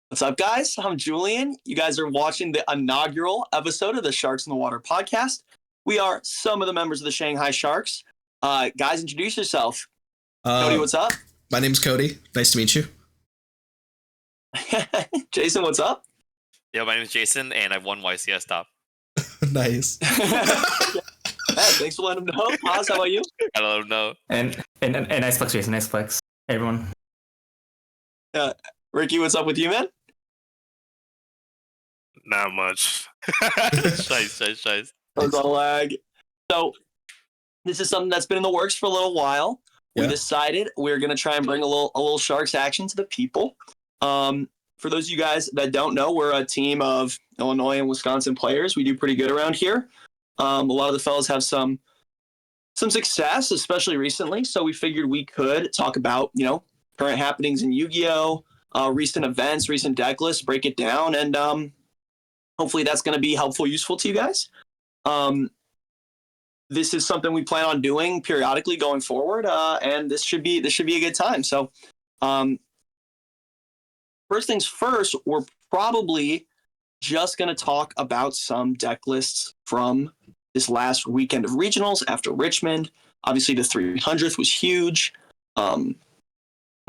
What's up, guys? I'm Julian. You guys are watching the inaugural episode of the Sharks in the Water podcast. We are some of the members of the Shanghai Sharks. Guys, introduce yourself. Cody, what's up? My name's Cody. Nice to meet you. Jason, what's up? Yo, my name is Jason, and I've won YCS top. Nice. Hey, thanks for letting them know. Paz, how about you? I let him know. And nice flex, Jason. Nice flex. Hey, everyone. Ricky, what's up with you, man? Not much. Shice. There's a lag. So, this is something that's been in the works for a little while. Yeah. We decided we're going to try and bring a little Sharks action to the people. For those of you guys that don't know, we're a team of Illinois and Wisconsin players. We do pretty good around here. A lot of the fellas have some success, especially recently. So we figured we could talk about, current happenings in Yugioh, recent events, recent deck lists, break it down, and hopefully that's going to be helpful, useful to you guys. This is something we plan on doing periodically going forward, and this should be a good time. So, first things first, we're probably just going to talk about some deck lists from this last weekend of regionals after Richmond. Obviously, the 300th was huge.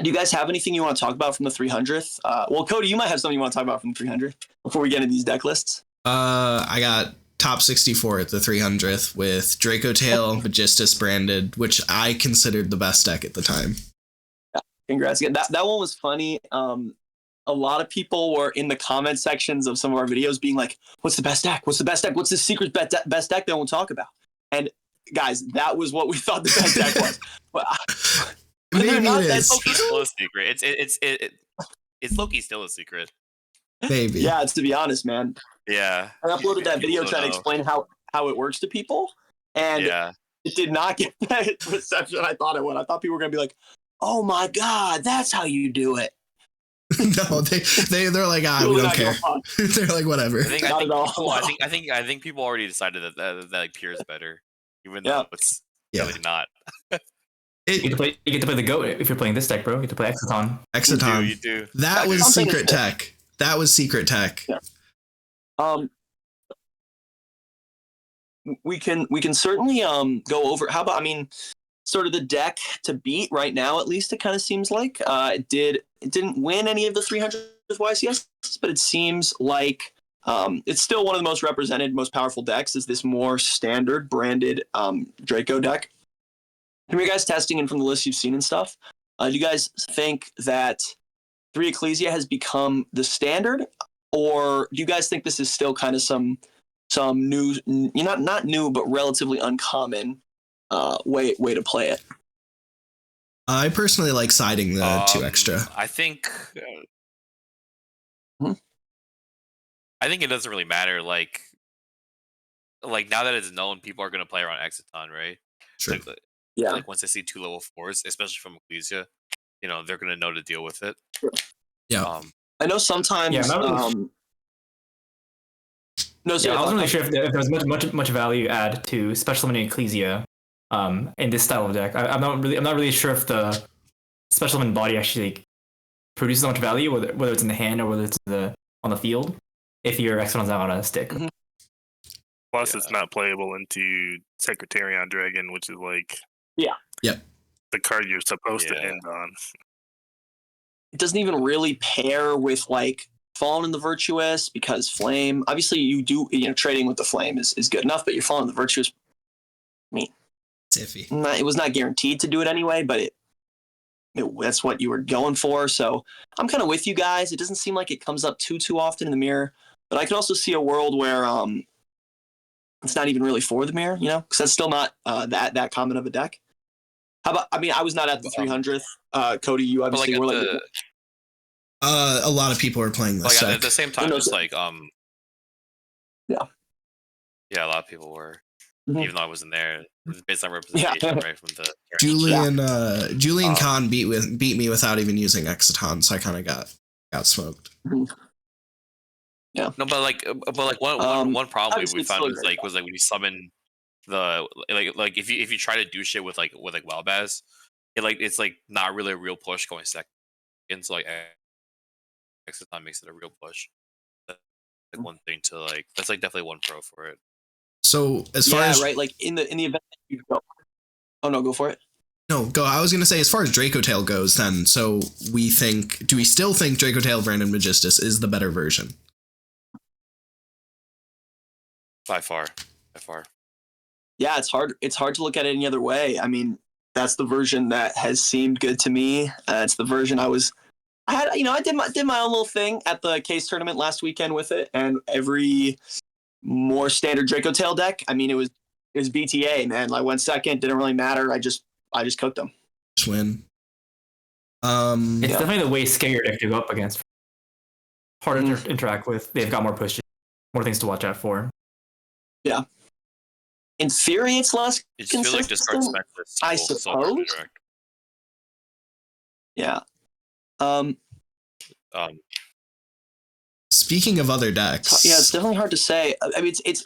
Do you guys have anything you want to talk about from the 300th? Well, Cody, you might have something you want to talk about from the 300th before we get into these deck lists. I got top 64 at the 300th with Draco Tail, Magistus branded, which I considered the best deck at the time. Yeah, congrats again. That one was funny. A lot of people were in the comment sections of some of our videos being like, what's the best deck? What's the best deck? What's the secret best deck that we'll talk about? And guys, that was what we thought the best deck was. But Maybe not, it It's is. still a secret. It's Loki still a secret. Maybe. Yeah, to be honest, man. Yeah. I uploaded that video People trying to don't explain how it works to people, and Yeah. it did not get that reception I thought it would. I thought people were going to be like, oh my God, that's how you do it. No, they're like, we Really don't not care. gonna fun. They're like, whatever. Not at all. I think people already decided that like Pure is better, even though it's really not. You get to play the GOAT if you're playing this deck, bro. You get to play Exciton. Exciton. You do. That was Something secret tech. That was secret tech. Yeah. We can certainly go over. How about, sort of the deck to beat right now, at least it kind of seems like. It didn't win any of the 300 YCS, but it seems like it's still one of the most represented, most powerful decks is this more standard branded Draco deck. From your guys testing and from the list you've seen and stuff, do you guys think that 3 Ecclesia has become the standard, or do you guys think this is still kind of some new, not new, but relatively uncommon way to play it? I personally like siding the 2 extra. I think. I think it doesn't really matter. Like now that it's known, people are gonna play around Exciton, right? Sure. Yeah. Like once they see 2 level 4s, especially from Ecclesia, they're gonna know to deal with it. Yeah. I know sometimes. Yeah, I wasn't really sure if there was much value add to special limiting Ecclesia in this style of deck. I'm not really sure if the special limited body actually produces much value, whether it's in the hand or whether it's on the field. If your Exciton's out on a stick. Mm-hmm. Plus, it's not playable into Secretariat Dragon, which is like the card you're supposed to end on. It doesn't even really pair with like Fallen in the Virtuous, because Flame, obviously you do, trading with the Flame is good enough, but you're Fallen in the Virtuous, It's iffy. it was not guaranteed to do it anyway, but that's what you were going for. So I'm kind of with you guys. It doesn't seem like it comes up too often in the mirror, but I could also see a world where it's not even really for the mirror, because that's still not that common of a deck. How about? I was not at the 300th. Cody, you obviously were. A lot of people are playing this deck. At the same time, it's like a lot of people were. Mm-hmm. Even though I wasn't there, it's based on representation, right? From the Julian Kahn beat me without even using Exciton, so I kind of got smoked. Yeah. No, but one problem we found was when you summon the if you try to do shit with Wildbaz, it's like not really a real push going second. So Exciton makes it a real push. That's like one thing to like. That's like definitely one pro for it. So as far as right, like in the event that you go. Oh no, go for it. No, go. I was going to say, as far as Draco Tail goes, then, so do we still think Draco Tail Branded Magistus is the better version? By far. Yeah, it's hard. It's hard to look at it any other way. I mean, that's the version that has seemed good to me. It's the version I did my own little thing at the case tournament last weekend with it, and every more standard Draco Tail deck. I mean, it was BTA, man. I went second, didn't really matter. I just cooked them. Just win. It's definitely the way scarier deck to go up against. Harder to interact with. They've got more pushes, more things to watch out for. Yeah. In theory, it's less consistent. Feel like discard specialist. I suppose. Yeah. Speaking of other decks, yeah, it's definitely hard to say. I mean, it's.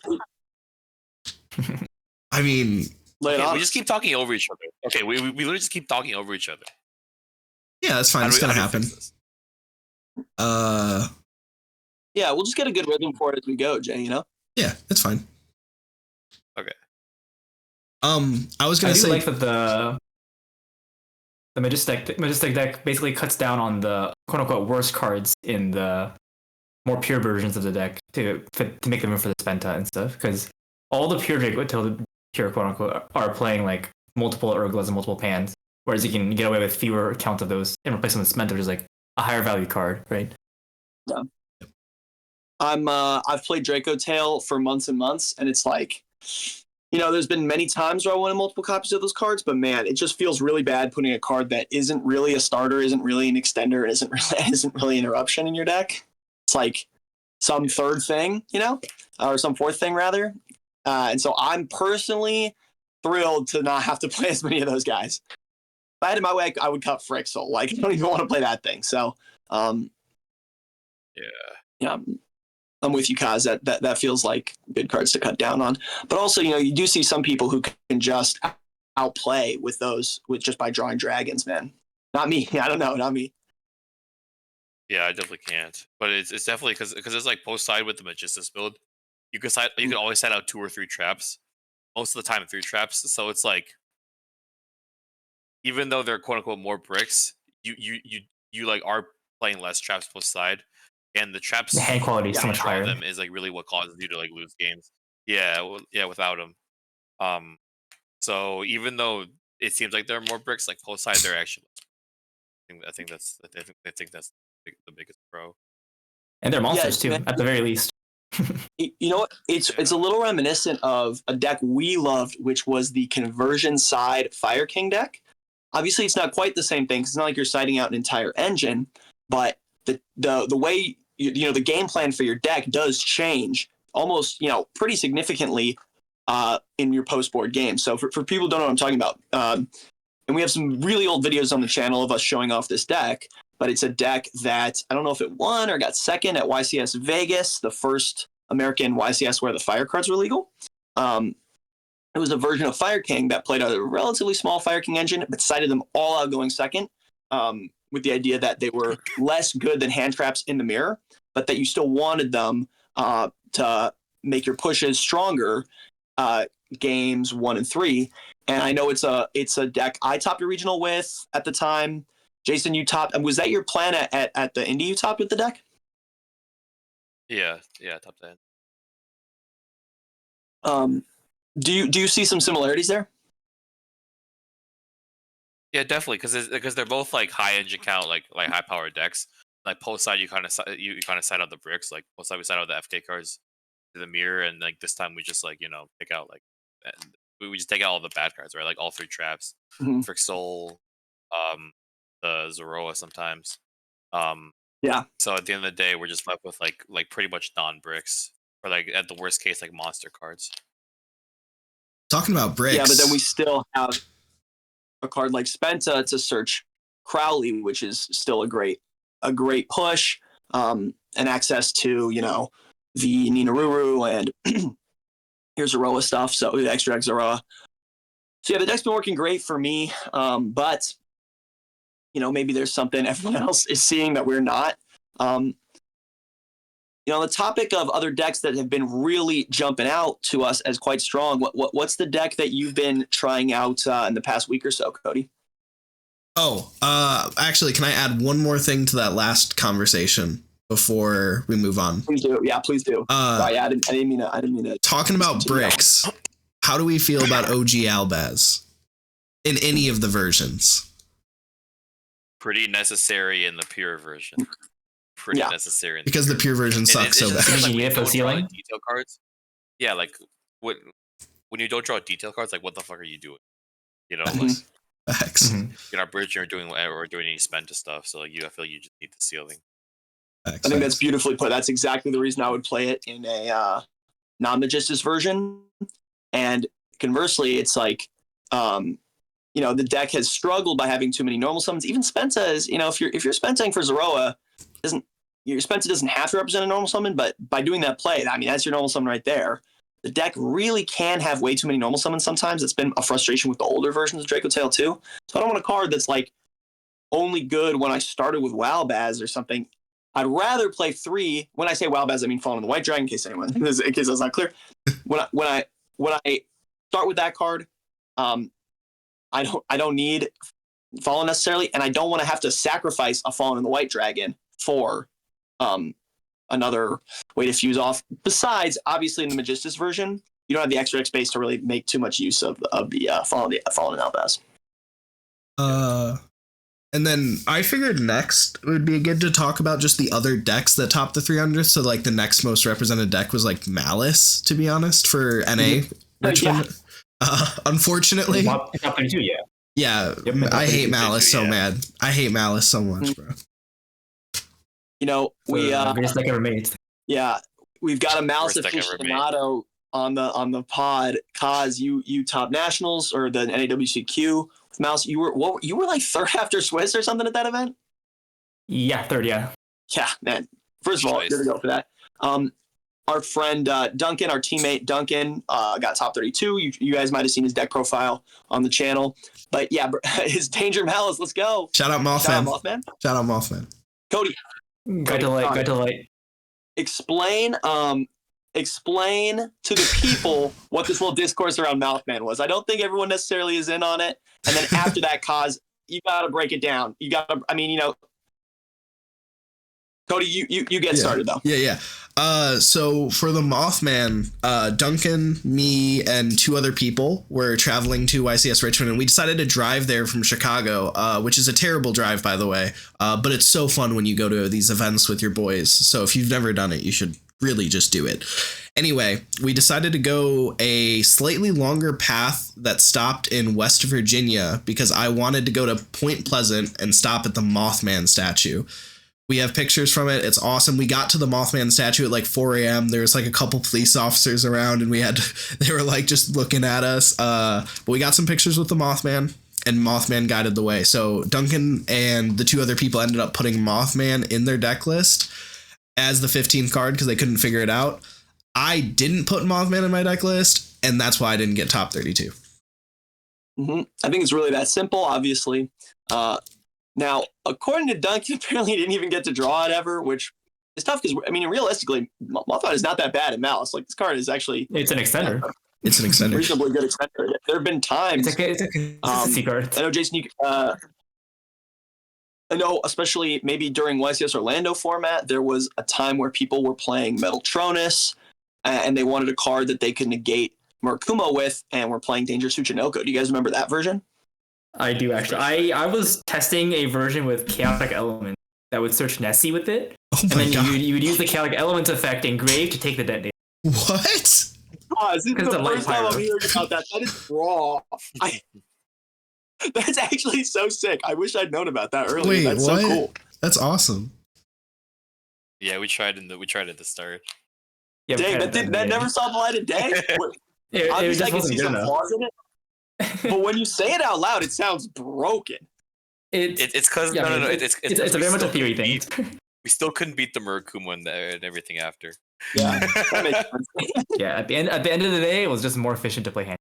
I mean, we just keep talking over each other. Okay, we literally just keep talking over each other. Yeah, that's fine. It's gonna happen. Yeah, we'll just get a good rhythm for it as we go, Jay. You know. Yeah, that's fine. Okay. I was gonna say like that the Magistic deck basically cuts down on the quote unquote worst cards in the more pure versions of the deck to make them room for the Spenta and stuff, because all the pure quote unquote are playing like multiple Urglas and multiple Pans, whereas you can get away with fewer count of those and replace them with Spenta, which is like a higher value card, right? Yeah. I've played Draco Tail for months and months, and it's like, there's been many times where I wanted multiple copies of those cards, but man, it just feels really bad putting a card that isn't really a starter, isn't really an extender, isn't really an eruption in your deck. It's like some third thing, or some fourth thing rather. And so I'm personally thrilled to not have to play as many of those guys. If I had it my way, I would cut Frixel. Like, I don't even want to play that thing. So, yeah, I'm with you, Kaz. That feels like good cards to cut down on. But also, you do see some people who can just outplay with those just by drawing dragons, man. Not me. I don't know. Not me. Yeah, I definitely can't. But it's definitely because it's like post side with the Magistus build. You can always set out 2 or 3 traps. Most of the time, 3 traps. So it's like, even though they're quote unquote more bricks, you like are playing less traps post side, and the traps, the hand quality is so much higher. Them is like really what causes you to like lose games. Yeah, without them. So even though it seems like they're more bricks, like post side, they're actually. I think that's the biggest pro. And they're monsters too, at the very least. You know what? It's a little reminiscent of a deck we loved, which was the conversion side Fire King deck. Obviously, it's not quite the same thing, because it's not like you're siding out an entire engine, but the way the game plan for your deck does change almost pretty significantly in your post board game. So for people who don't know what I'm talking about, and we have some really old videos on the channel of us showing off this deck. But it's a deck that I don't know if it won or got second at YCS Vegas, the first American YCS where the fire cards were legal. It was a version of Fire King that played a relatively small Fire King engine, but sided them all out going second, with the idea that they were less good than hand traps in the mirror, but that you still wanted them to make your pushes stronger games 1 and 3. And I know it's a deck I topped a regional with at the time. Jason, you topped. Was that your plan at the Indy? You topped with the deck? Yeah, top 10. Do you see some similarities there? Yeah, definitely, because they're both like high engine count, like high power decks. Like post side, you kind of set out the bricks. Like post side, we set out the FK cards to the mirror, and like this time we just like pick out like we just take out all the bad cards, right? Like all 3 traps, Frick Soul, the Zoroa sometimes. Yeah. So at the end of the day, we're just left with like pretty much non-bricks, or like at the worst case, like monster cards. Talking about bricks. Yeah, but then we still have a card like Spenta to search Crowley, which is still a great push, and access to the Ninaruru and here's Zoroa stuff. So the extra Zoroa. So yeah, the deck's been working great for me, but maybe there's something everyone else is seeing that we're not. On the topic of other decks that have been really jumping out to us as quite strong, what's the deck that you've been trying out in the past week or so, Cody? Actually, can I add one more thing to that last conversation before we move on? Please do. Yeah, please do. Sorry, I didn't mean to. Talking about bricks, how do we feel about OG Albaz in any of the versions? Pretty necessary in the pure version. Pretty necessary because the pure version sucks so bad. Like, when you don't draw detail cards, yeah, like when you don't draw detail cards, like what the fuck are you doing? Like X. you're not bridging or doing any spend to stuff. So like I feel you just need the sealing. I think that's beautifully put. That's exactly the reason I would play it in a non-Magistus version. And conversely, it's like the deck has struggled by having too many normal summons. Even Spensa is, if you're Spensing for Zeroa, your Spensa doesn't have to represent a normal summon, but by doing that play, I mean, that's your normal summon right there. The deck really can have way too many normal summons sometimes. It's been a frustration with the older versions of Draco Tail too. So I don't want a card that's like only good when I started with Walbaz or something. I'd rather play 3. When I say Walbaz, I mean Fallen in the White Dragon, in case that's not clear. When I start with that card, I don't need Fallen necessarily, and I don't want to have to sacrifice a Fallen in the White Dragon for another way to fuse off. Besides, obviously in the Magistus version, you don't have the extra X space to really make too much use of the Fallen in Albaz. And then I figured next it would be good to talk about just the other decks that top the 300. So like the next most represented deck was like Malice, to be honest, for NA Richmond. Unfortunately. Top 32, yeah. Yeah, Yep, I hate Malice so mad. I hate Malice so much, bro. Greatest deck ever made. Yeah, we've got a Malice aficionado on the pod. Kaz, you top nationals or the NAWCQ with Malice. You were like third after Swiss or something at that event. Yeah, third. Yeah. Yeah, man. First of all, here we go for that. Our friend Duncan, our teammate Duncan, got top 32. You guys might have seen his deck profile on the channel. But yeah, his Danger Malice, let's go. Shout out Mothman. Shout out Mothman. Cody. Go to light. Explain to the people what this little discourse around Mouthman was. I don't think everyone necessarily is in on it. And then after that, Kaz, you got to break it down. Cody, you get started though. Yeah. So for the Mothman, Duncan, me, and 2 other people were traveling to YCS Richmond, and we decided to drive there from Chicago, which is a terrible drive, by the way. But it's so fun when you go to these events with your boys. So if you've never done it, you should really just do it. Anyway, we decided to go a slightly longer path that stopped in West Virginia because I wanted to go to Point Pleasant and stop at the Mothman statue. We have pictures from it. It's awesome. We got to the Mothman statue at like 4 a.m. There was like a couple police officers around and they were like just looking at us. But we got some pictures with the Mothman and Mothman guided the way. So Duncan and the 2 other people ended up putting Mothman in their deck list as the 15th card because they couldn't figure it out. I didn't put Mothman in my deck list, and that's why I didn't get top 32. Mm-hmm. I think it's really that simple, obviously. Now, according to Duncan, apparently he didn't even get to draw it ever, which is tough because, realistically, Mothman is not that bad in Malice. Like, this card is actually... It's an extender. It's an extender. Reasonably good extender. There have been times... It's a consistency card. I know, Jason, I know, especially maybe during YCS Orlando format, there was a time where people were playing Metaltronus, and they wanted a card that they could negate Murakumo with, and were playing Dangerous Tsuchinoko. Do you guys remember that version? I do, actually. I was testing a version with Chaotic Element that would search Nessie with it. And then you would use the Chaotic Element effect in Grave to take the detonation. What? This is the first time I'm hearing about that. That is raw. That's actually so sick. I wish I'd known about that earlier. Wait, that's what? So cool. That's awesome. Yeah, we tried at the start. Yeah, dang, that never saw the light of day. Obviously, I can see some flaws in it. But when you say it out loud, it sounds broken. It's because no. It's a very much a theory thing. We still couldn't beat the Murakumo and everything after. Yeah, that makes sense. Yeah, at the end of the day, it was just more efficient to play hand.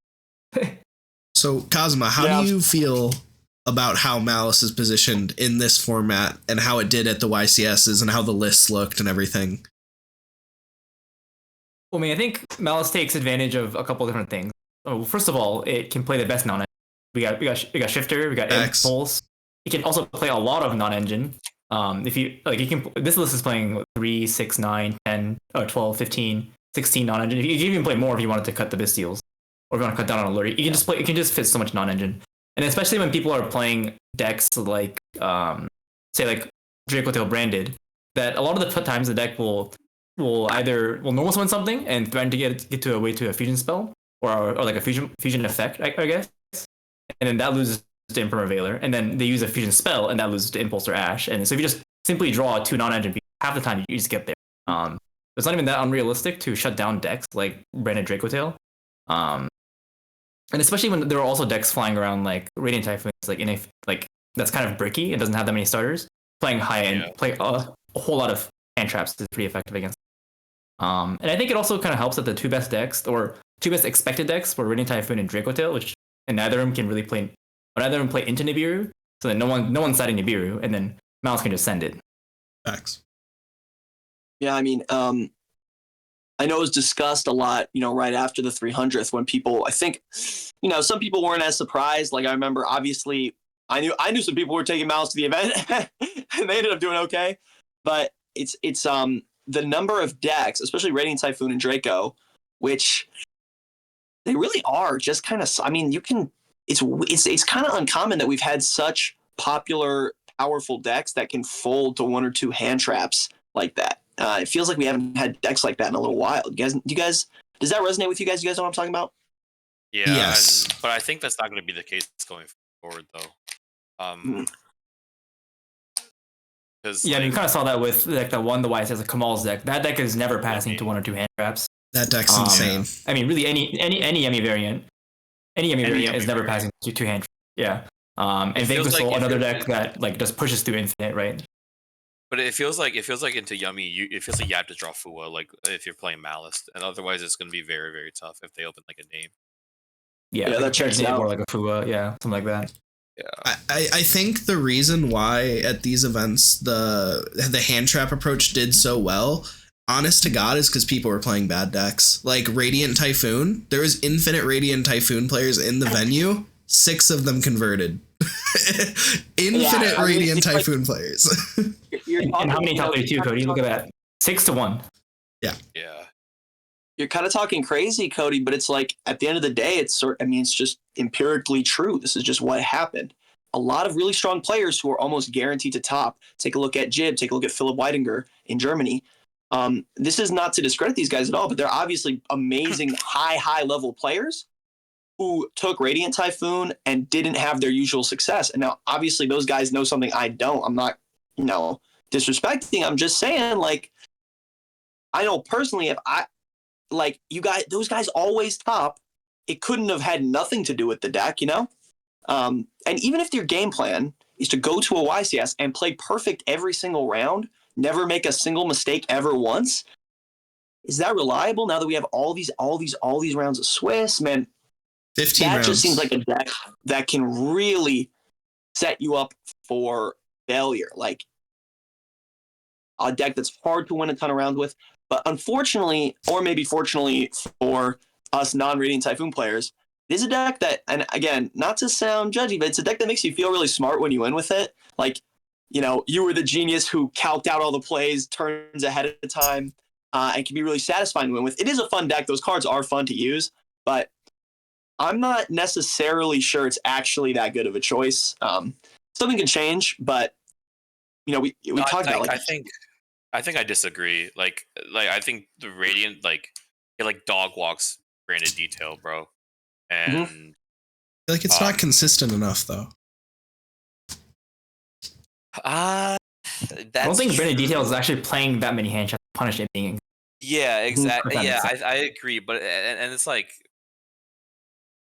So, Kazuma, how do you feel about how Malice is positioned in this format and how it did at the YCSs and how the lists looked and everything. Well, I mean, I think Malice takes advantage of a couple different things. Oh, first of all, it can play the best non-engine. We got Shifter, we got Impulse. It can also play a lot of non-engine. If you like, you can. This list is playing 3, 6, 9, 10, 12, 15, 16 non-engine. You can even play more if you wanted to cut the Bystials, or if you want to cut down on alert. You can just play. It can just fit so much non-engine, and especially when people are playing decks like, say like Dracotail branded, that a lot of the times the deck will normal summon something and threaten to get to a way to a fusion spell or like a fusion effect, I guess, and then that loses to Impermavailer, and then they use a fusion spell and that loses to Impulse or Ash, and so if you just simply draw 2 non-engine, half the time you just get there. It's not even that unrealistic to shut down decks like branded Dracotail, and especially when there are also decks flying around like Radiant Typhoon, like that's kind of bricky and doesn't have that many starters. Playing high end, play a whole lot of hand traps is pretty effective against. And I think it also kind of helps that the 2 best decks, or 2 best expected decks, were Radiant Typhoon and Dracotail, and neither of them can really play, or neither of them play into Nibiru, so that no one's siding Nibiru, and then Malice can just send it. Facts. Yeah, I mean, I know it was discussed a lot, right after the 300th when people, I think, some people weren't as surprised. Like I remember, obviously, I knew some people were taking Malice to the event, and they ended up doing okay. But it's the number of decks, especially Radiant Typhoon and Draco, which they really are just kind of. I mean, it's kind of uncommon that we've had such popular, powerful decks that can fold to 1 or 2 hand traps like that. It feels like we haven't had decks like that in a little while. Does that resonate with you guys? You guys know what I'm talking about? Yeah, yes. But I think that's not going to be the case going forward, though. Yeah, you kind of saw that with the deck that won the YCS, a Kamal's deck. That deck is never passing to 1 or 2 hand traps. That deck's insane. I mean, really, any Emmy variant, is never passing to 2 hand traps. Yeah. And Vegas Soul, another deck that like just pushes through infinite, right? But it feels like into Yummy, it feels like you have to draw Fua, like if you're playing Malice, and otherwise it's going to be very, very tough if they open like a name. Yeah, like that checks out, or like a Fua, yeah, something like that. Yeah, I think the reason why at these events the hand trap approach did so well, honest to God, is because people were playing bad decks. Like Radiant Typhoon, there was infinite Radiant Typhoon players in the venue. 6 of them converted. Infinite Radiant Typhoon players. And how many top 32, Cody? Look at that. 6 to 1. Yeah. You're kind of talking crazy, Cody, but it's like at the end of the day, it's just empirically true. This is just what happened. A lot of really strong players who are almost guaranteed to top. Take a look at Jib. Take a look at Philipp Weidinger in Germany. This is not to discredit these guys at all, but they're obviously amazing high level players who took Radiant Typhoon and didn't have their usual success. And now, obviously, those guys know something I don't. I'm not, disrespecting. I'm just saying, like, I know personally, if those guys always top, it couldn't have had nothing to do with the deck, And even if your game plan is to go to a YCS and play perfect every single round, never make a single mistake ever once, is that reliable now that we have all these rounds of Swiss, man? 15 that rounds. Just seems like a deck that can really set you up for failure. Like a deck that's hard to win a ton of rounds with. But unfortunately, or maybe fortunately for us non-Radiant Typhoon players, it is a deck that, and again, not to sound judgy, but it's a deck that makes you feel really smart when you win with it. Like, you were the genius who calced out all the plays, turns ahead of time, and can be really satisfying to win with. It is a fun deck. Those cards are fun to use, but I'm not necessarily sure it's actually that good of a choice. Something can change, but we talked about I think I disagree. Like I think the Radiant it dog walks branded detail, bro, and it's not consistent enough though. I don't think branded detail is actually playing that many hand traps to punish it being. Yeah, exactly. Yeah, I agree, but and it's like,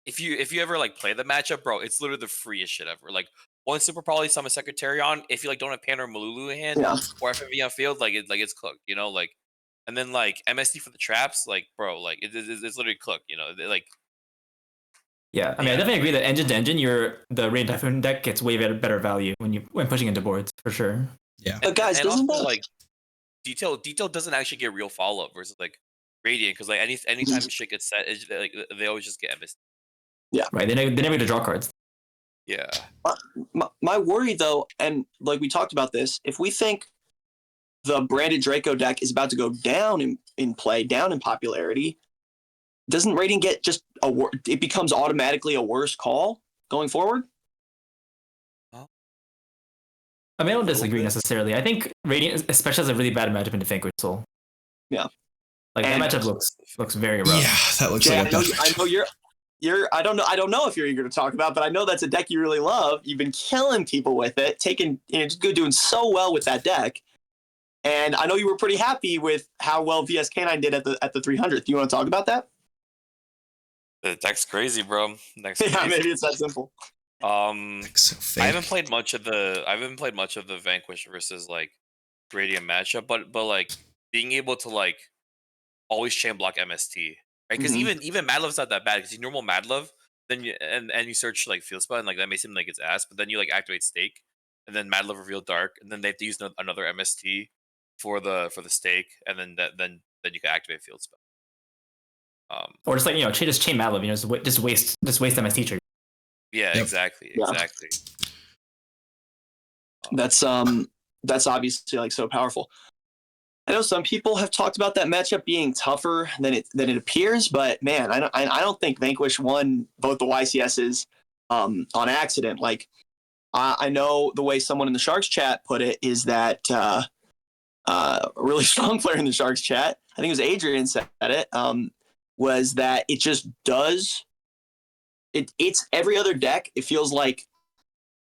if you ever play the matchup, bro, it's literally the freest shit ever. Like, one super probably summon Secretarion if you don't have Panda or Malulu in hand, or FMV on field, it's cooked, and then MSD for the traps, bro, it's literally cooked, Yeah, I mean, I definitely agree that engine to engine, the Rain Typhoon deck gets way better value when pushing into boards for sure. Yeah, but guys, and doesn't also that like detail doesn't actually get real follow up versus like Radiant because like anytime shit gets set, like they always just get missed. Right, they never get to draw cards. Yeah. my worry though, and like we talked about this, if we think the branded Draco deck is about to go down in play, down in popularity, doesn't Radiant get just it becomes automatically a worse call going forward? I mean, I don't disagree necessarily. I think Radiant especially has a really bad matchup into Vanquish Soul. Yeah. Like And- that matchup looks very rough. yeah, that looks Jay, like a bad I know you're I don't know if you're eager to talk about, but I know that's a deck you really love. You've been killing people with it, just doing so well with that deck. And I know you were pretty happy with how well VSK9 did at the 300th. Do you want to talk about that? The deck's crazy, bro. Deck's Yeah, crazy. maybe it's that simple. so fake. I haven't played much of the Vanquish versus like Radiant matchup, but like being able to like always chain block MST, right? Because even Mad Love's not that bad because you normal Mad Love, then you and you search like Field Spell and like that may seem like it's ass, but then you like activate Stake, and then Mad Love reveal Dark, and then they have to use another MST for the Stake, and then then you can activate Field Spell. Or just like just chain Mad Love, just waste MST trigger. Yeah, Yep. exactly. That's obviously like so powerful. I know some people have talked about that matchup being tougher than it appears, but man, I don't think Vanquish won both the YCSs on accident. Like I know the way someone in the Sharks chat put it is that a really strong player in the Sharks chat, I think it was Adrian, said it, was that it just does it's every other deck. It feels like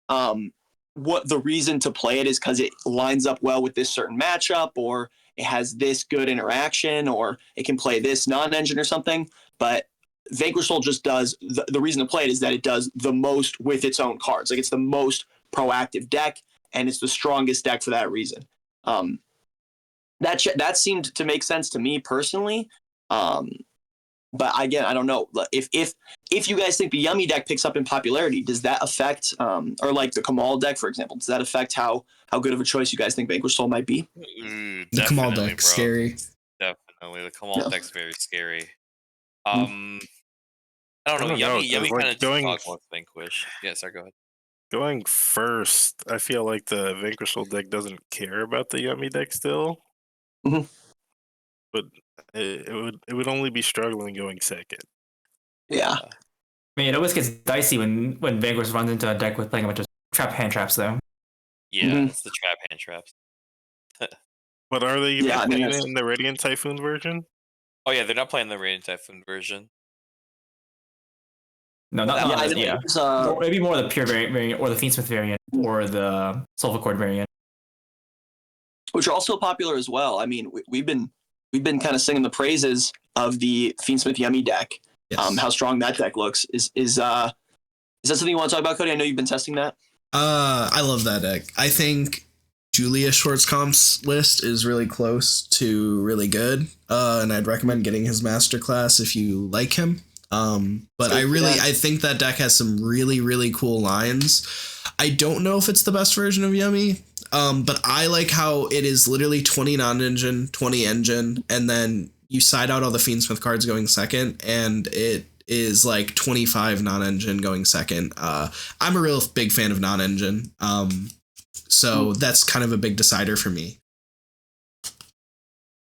what the reason to play it is because it lines up well with this certain matchup, or it has this good interaction, or it can play this non-engine or something. But Vanquish Soul just does the reason to play it is that it does the most with its own cards. Like it's the most proactive deck, and it's the strongest deck for that reason. That seemed to make sense to me personally. But again, I don't know if you guys think the Yummy deck picks up in popularity, does that affect, or like the Kamal deck, for example, does that affect how good of a choice you guys think Vanquish Soul might be? The Kamal deck's scary. Definitely, the Kamal deck's very scary. I don't know. Yummy kind of going with Vanquish. Yeah, sorry, go ahead. Going first, I feel like the Vanquish Soul deck doesn't care about the Yummy deck still. Mm-hmm. But it would only be struggling going second. Yeah. I mean, it always gets dicey when Vanquish runs into a deck with playing a bunch of hand traps, though. Yeah, it's the trap hand traps. But are they even playing it in the Radiant Typhoon version? Oh yeah, they're not playing the Radiant Typhoon version. No, or maybe more the pure variant, or the Fiendsmith variant, or the Sulfur Cord variant, which are also popular as well. I mean, we've been kind of singing the praises of the Fiendsmith Yummy deck. Yes. How strong that deck looks. Is that something you want to talk about, Cody? I know you've been testing that. I love that deck. I think Julia Schwarzkampf's list is really close to really good, and I'd recommend getting his masterclass if you like him. But I think that deck has some really, really cool lines. I don't know if it's the best version of Yummy, but I like how it is literally 20 non-engine, 20 engine, and then you side out all the Fiendsmith cards going second, and it is like 25 non-engine going second. I'm a real big fan of non-engine, so that's kind of a big decider for me.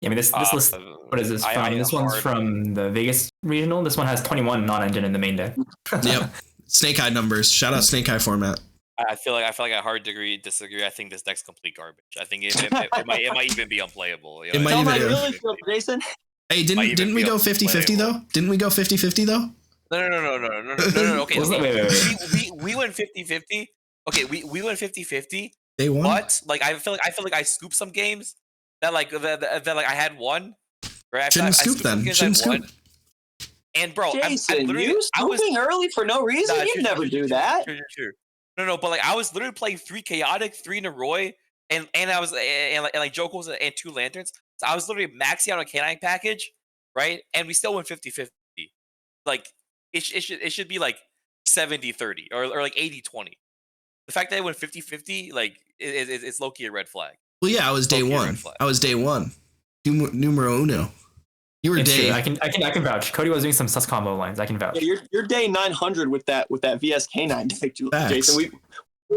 Yeah, I mean, this list, what is this from? This one's from the Vegas regional. This one has 21 non-engine in the main deck. Yep. Snake Eye numbers. Shout out Snake Eye format. I feel like I hard disagree. I think this deck's complete garbage. I think it might even be unplayable. It might even really feel, Jason. Hey, didn't we go 50-50 though? Didn't we go 50-50 though? No. Okay, we went 50-50. Okay, we went 50-50. They won. But like I feel like I scooped some games that like I had one. Right? Shouldn't scoop then. Shouldn't scoop. And bro, Jason, I was early for no reason. You never do that. True. No, but like I was literally playing 3 Chaotic, 3 Naroi, and I was and like Jokos and 2 Lanterns. So I was literally maxing out a Canine package, right? And we still went 50-50. Like it should be like 70-30 or like 80-20. The fact that it went 50-50, like it's low-key a red flag. Well, yeah, I was day one. I was day one. Numero uno. You were it's day. True. I can vouch. Cody was doing some sus combo lines. I can vouch. Yeah, you're day 900 with that VSK9 deck, Jason. We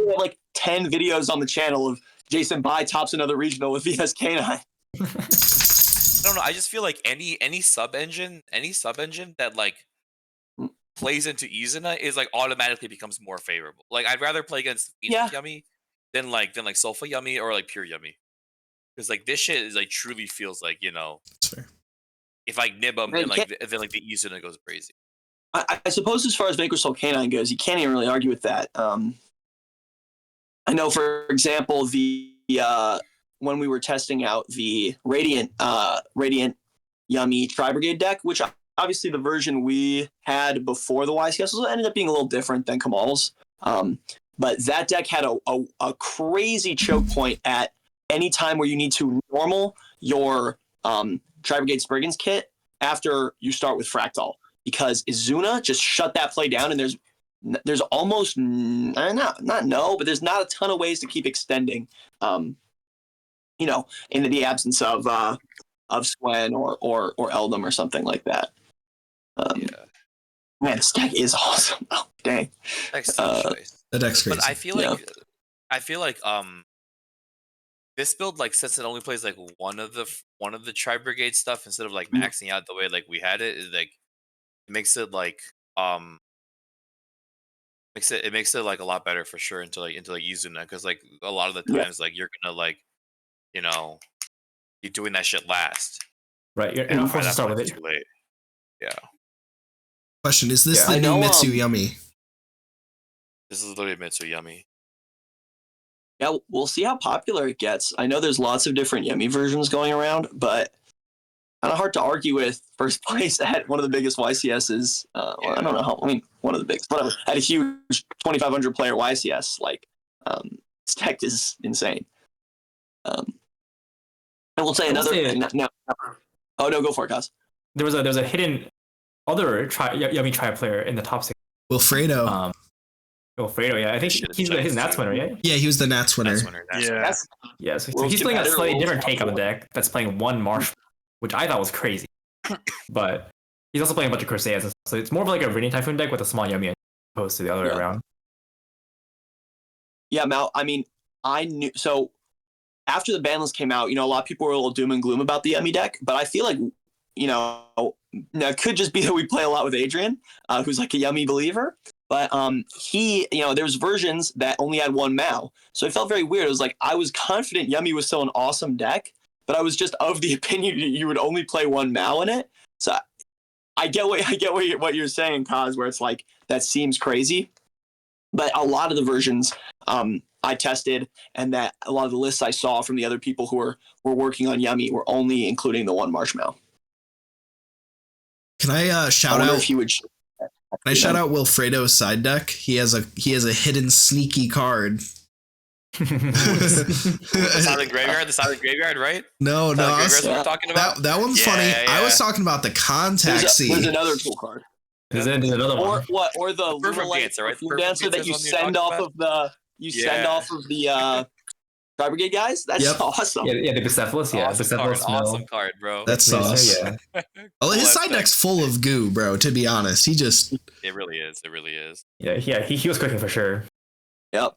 have like 10 videos on the channel of Jason tops another regional with VSK9. I don't know. I just feel like any sub engine that like plays into Izuna is like automatically becomes more favorable. Like I'd rather play against Yummy than like Sofa Yummy or like pure Yummy. Because like this shit is like truly feels like, you know, that's fair. If I nib them, then like the Izuna goes crazy. I suppose as far as Vanquish Soul Canine goes, you can't even really argue with that. I know, for example, the when we were testing out the Radiant Yummy Tri-Brigade deck, which obviously the version we had before the YCS ended up being a little different than Kamal's. But that deck had a crazy choke point at any time where you need to normal your Tri-Brigade Spriggans kit after you start with Fractal, because Izuna just shut that play down, and there's almost but there's not a ton of ways to keep extending, in the absence of Swen or Eldom or something like that. Man, this deck is awesome. Oh, dang. The deck's crazy. But I feel like this build, like, since it only plays like one of the Tri-Brigade stuff instead of like maxing out the way like we had it, is like it makes it like it makes it like a lot better for sure into Izuna, because like a lot of the times like you're gonna like, you know, you're doing that shit last. Right, you're forced to start with it too late. Yeah. Question: is this the new Mitsu Yummy? This is literally Mitsu Yummy. Yeah, we'll see how popular it gets. I know there's lots of different Yummy versions going around, but kind of hard to argue with first place at one of the biggest YCSs. I don't know how. I mean, one of the biggest, whatever. At a huge 2,500 player YCS, like this deck is insane. And we'll say another. Oh no, go for it, Kaz. There was a hidden other Yummy Tri player in the top 6. Wilfredo. Wilfredo, yeah, I think he's the Nats winner, right? Yeah, he was the Nats winner. Yeah, so he's playing a slightly different take on the deck that's playing one Marsh, which I thought was crazy. But he's also playing a bunch of Crusaders and stuff, so it's more of like a Radiant Typhoon deck with a small Yummy as opposed to the other way around. Yeah, Mal, I mean, I knew, so after the ban list came out, a lot of people were a little doom and gloom about the Yummy deck, but I feel like, now it could just be that we play a lot with Adrian, who's like a Yummy believer. But he, there's versions that only had one Mao. So it felt very weird. It was like, I was confident Yummy was still an awesome deck, but I was just of the opinion you would only play one Mao in it. So I get what you're saying, Kaz, where it's like, that seems crazy. But a lot of the versions I tested, and that a lot of the lists I saw from the other people who were working on Yummy were only including the one Marshmallow. Can I shout out? If you would. Can I shout out Wilfredo's side deck? He has a hidden sneaky card. The Silent Graveyard, right? No. Talking about? That one's funny. Yeah. I was talking about the contact seed. There's another cool card. There's another one. Or the Perfect Dancer, right? The dancer that you send off of the Tri-Brigade guys? That's awesome. Yeah, the Bucephalus, Awesome card, bro. That's sauce. Yeah. Well, his side deck's full of goo, bro, to be honest. It really is. Yeah, he was cooking for sure. Yep.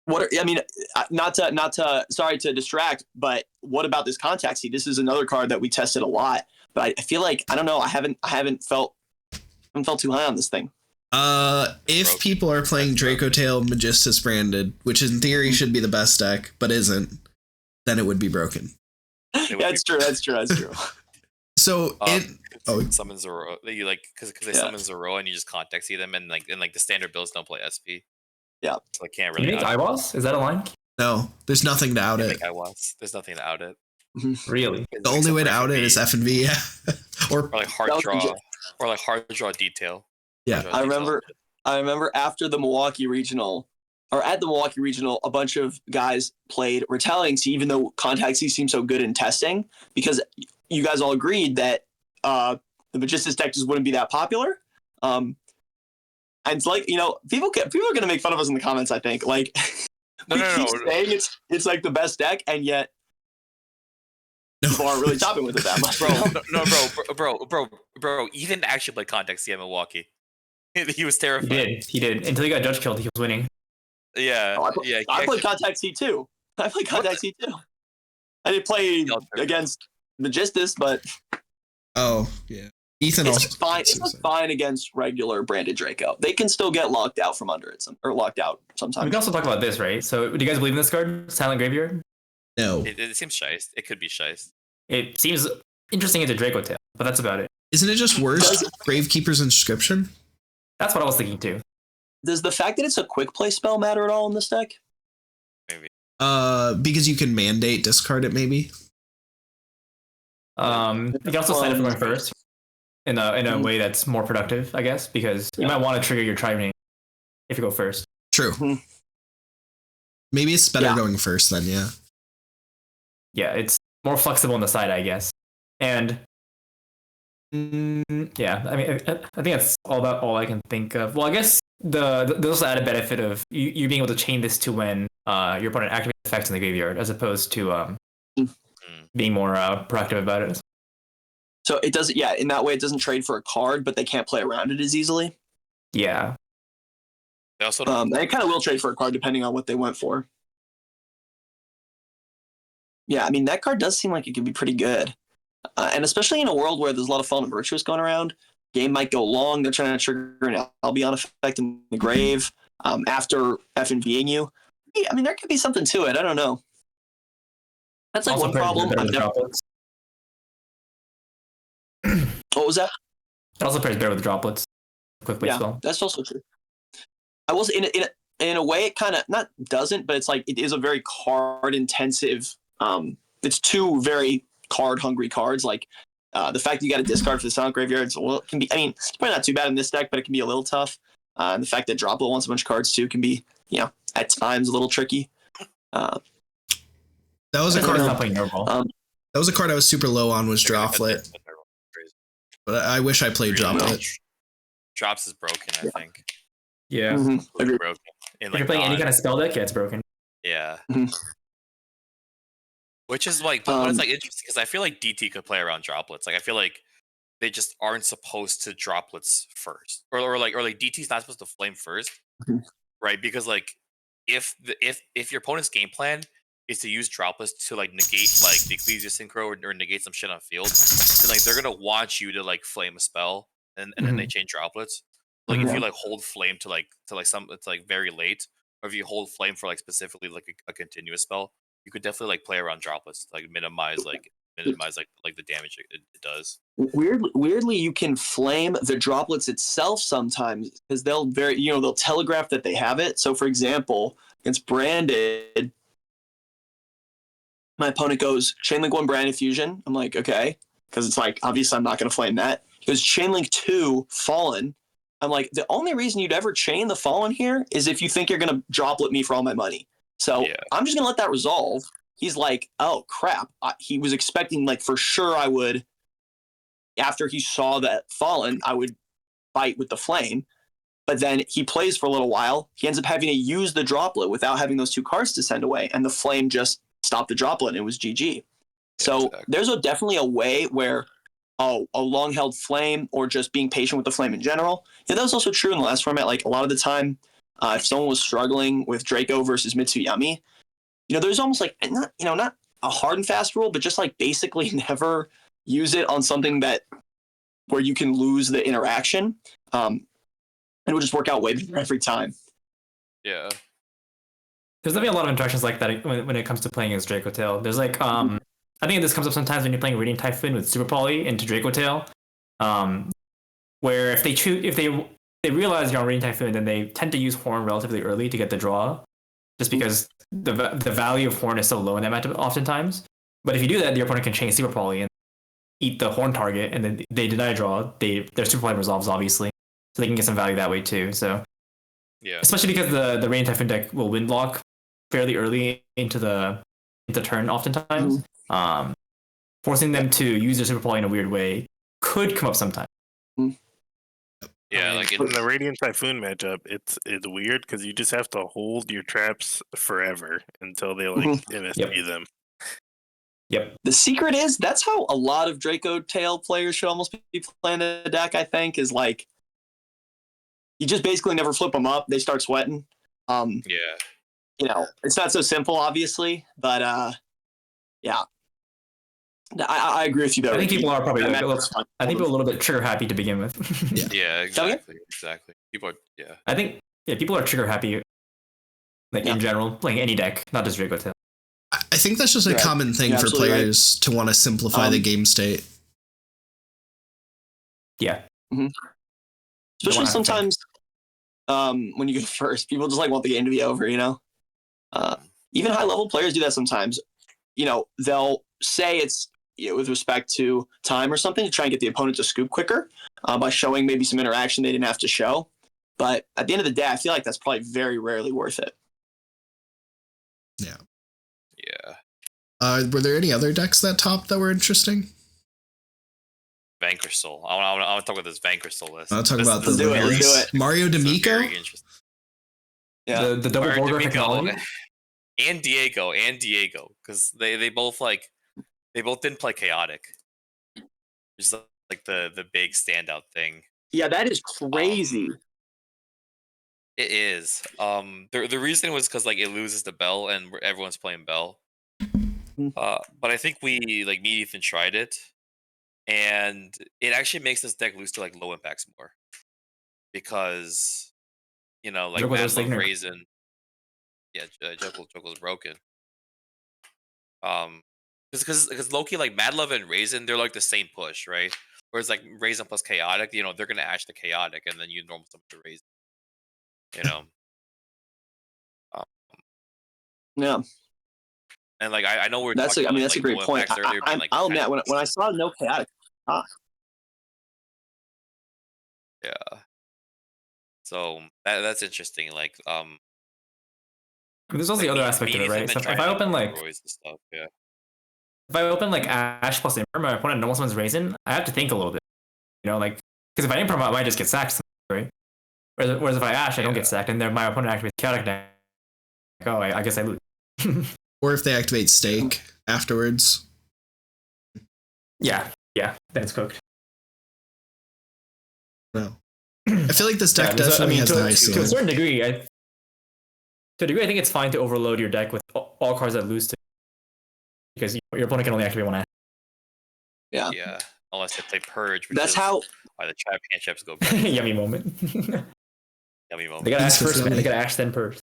Not to sorry to distract, but what about this contact seed? This is another card that we tested a lot, but I feel like, I don't know, I haven't felt too high on this thing. If people are playing Draco Tail Magistus branded, which in theory should be the best deck, but isn't, then it would be broken. That's true. So summon Zoro. You like because they summon Zoro and you just contact see them, and like the standard builds don't play SP. Yeah, so I can't really. You think IWAS? Is that a line? No, there's nothing to out it. There's nothing to out it. Really? The only way to out it is F&V, or like hard draw detail. Yeah, I remember after the Milwaukee Regional, or at the Milwaukee Regional, a bunch of guys played Retelling C, even though Contact C seemed so good in testing, because you guys all agreed that the Magistus deck just wouldn't be that popular. And it's like, people are gonna make fun of us in the comments. I think like we keep saying it's like the best deck, and yet people aren't really topping with it that much, bro. He didn't actually play Context at Milwaukee. He was terrified. He did until he got judge killed. He was winning. Yeah, I played Contact C2. I didn't play against Magistus, but Ethan it's fine. It's fine against regular branded Draco. They can still get locked out from under it, or locked out sometimes. We can also talk about this, right? So, do you guys believe in this card, Silent Graveyard? No. It seems shiest. It could be shiest. It seems interesting into Draco Tail, but that's about it. Isn't it just worse? Gravekeeper's Inscription? That's what I was thinking too. Does the fact that it's a quick play spell matter at all in this deck? Maybe. Because you can mandate discard it, maybe. You can also sign it for going first in a way that's more productive, I guess, because you might want to trigger your Tri-Ring if you go first. True. Maybe it's better going first then, yeah. Yeah, it's more flexible on the side, I guess. And yeah, I mean, I think that's all I can think of. Well, I guess there's also added benefit of you being able to chain this to when your opponent activates effects in the graveyard, as opposed to being more proactive about it. So it doesn't, in that way it doesn't trade for a card, but they can't play around it as easily. Yeah. They also they kind of will trade for a card depending on what they went for. Yeah, I mean, that card does seem like it could be pretty good. And especially in a world where there's a lot of Fallen Virtuous going around, game might go long. They're trying to trigger an Albion effect in the grave after FNVing you. I mean, there could be something to it. I don't know. That's like also one problem. What was that? It also pairs better with droplets. Quick play spell. That's also true. I will say in a way it kind of not doesn't, but it's like it is a very card intensive. It's two very card hungry cards. Like the fact that you got to discard for the Silent Graveyards, well, it can be. I mean, it's probably not too bad in this deck, but it can be a little tough. And the fact that Droplet wants a bunch of cards too can be, at times a little tricky. That was a card. That was a card I was super low on. Was Droplet. But I wish I played Droplet. Drops is broken, I think. Yeah. Broken. If you're playing any kind of spell deck, it's broken. Yeah. Which is like, but it's like interesting because I feel like DT could play around droplets. Like I feel like they just aren't supposed to droplets first, or like DT's not supposed to flame first, right? Because like if your opponent's game plan is to use droplets to like negate like the Ecclesia Synchro or negate some shit on field, then like they're gonna want you to like flame a spell and then they chain droplets. Like if you like hold flame to some it's like very late, or if you hold flame for like specifically like a continuous spell, you could definitely like play around droplets, like minimize the damage it does. Weirdly, you can flame the droplets itself sometimes because they'll telegraph that they have it. So for example, against branded, my opponent goes Chainlink 1 Branded Fusion. I'm like, okay, because it's like obviously I'm not going to flame that. He goes Chainlink 2 Fallen. I'm like, the only reason you'd ever chain the Fallen here is if you think you're going to droplet me for all my money. So I'm just going to let that resolve. He's like, oh, crap. He was expecting, like, for sure I would, after he saw that Fallen, I would fight with the Flame. But then he plays for a little while. He ends up having to use the droplet without having those two cards to send away. And the Flame just stopped the droplet and it was GG. So there's definitely a way where a long-held Flame or just being patient with the Flame in general. Yeah, that was also true in the last format. Like, a lot of the time, if someone was struggling with Draco versus Mitsuyami, there's almost like not a hard and fast rule, but just like basically never use it on something where you can lose the interaction. And it will just work out way better every time. Yeah. There's definitely a lot of interactions like that when it comes to playing as Draco Tail. There's like, I think this comes up sometimes when you're playing Radiant Typhoon with Super Poly into Draco Tail, where if they realize you're on Radiant Typhoon, then they tend to use Horn relatively early to get the draw, just because the value of Horn is so low in that matchup oftentimes. But if you do that, your opponent can chain Super Poly and eat the Horn target, and then they deny a draw. Their Super Poly resolves, obviously, so they can get some value that way too. So, especially because the Radiant Typhoon deck will windlock fairly early into turn oftentimes. Forcing them to use their Super Poly in a weird way could come up sometime. Yeah, like in the Radiant Typhoon matchup, it's weird because you just have to hold your traps forever until they like MSP them. Yep. The secret is that's how a lot of Draco Tail players should almost be playing the deck. I think is like you just basically never flip them up; they start sweating. You know, it's not so simple, obviously, but yeah. I agree with you though. I think people are probably I think people are a little bit trigger happy to begin with. Yeah, exactly. People are I think people are trigger happy like in general, playing any deck, not just Draco Tail. I think that's just a common thing for players to want to simplify the game state. Yeah. Mm-hmm. Especially sometimes when you go first, people just like want the game to be over, you know? Even high level players do that sometimes. You know, they'll say it's with respect to time or something to try and get the opponent to scoop quicker by showing maybe some interaction they didn't have to show. But at the end of the day, I feel like that's probably very rarely worth it. Yeah. Yeah. Were there any other decks that topped that were interesting? Vanquish Soul. I want to talk about this Vanquish Soul list. I'll talk about let's do it. Mario D'Amico. Yeah, the double border technology. And Diego, because they both didn't play chaotic. Just like the big standout thing. Yeah, that is crazy. It is. The reason was because like it loses the Bell and everyone's playing Bell. But I think we like me and Ethan tried it, and it actually makes this deck lose to like low impacts more, because you know like Mad Love Raisin. Yeah, Jokel's broken. Because Loki like Mad Love and Raisin, they're like the same push, right? Whereas like Raisin plus Chaotic, you know, they're gonna ash the Chaotic, and then you normal summon the Raisin. You know. Yeah. And like I know we're that's talking that's a great point. I'll admit when I saw no Chaotic. Yeah. So that's interesting. Like there's also the other aspect of it, right? So if I open like stuff, yeah. If I open like Ash plus Imperm, my opponent normal summons Raisin, I have to think a little bit. You know, like because if I Imperm, I might just get sacked, right? Whereas if I Ash, I don't get sacked, and then my opponent activates Chaotic deck. Like, oh, I guess I lose. Or if they activate Stake afterwards. Yeah, then it's cooked. No. I feel like this deck definitely has the high ceiling. To a certain degree, I think it's fine to overload your deck with all cards that lose to, because your opponent can only activate one Ash. Yeah. Unless they play Purge. Which that's how why the trap handships go. Yummy moment. Yummy moment. They got Ash first, man. They got Ash then Purge.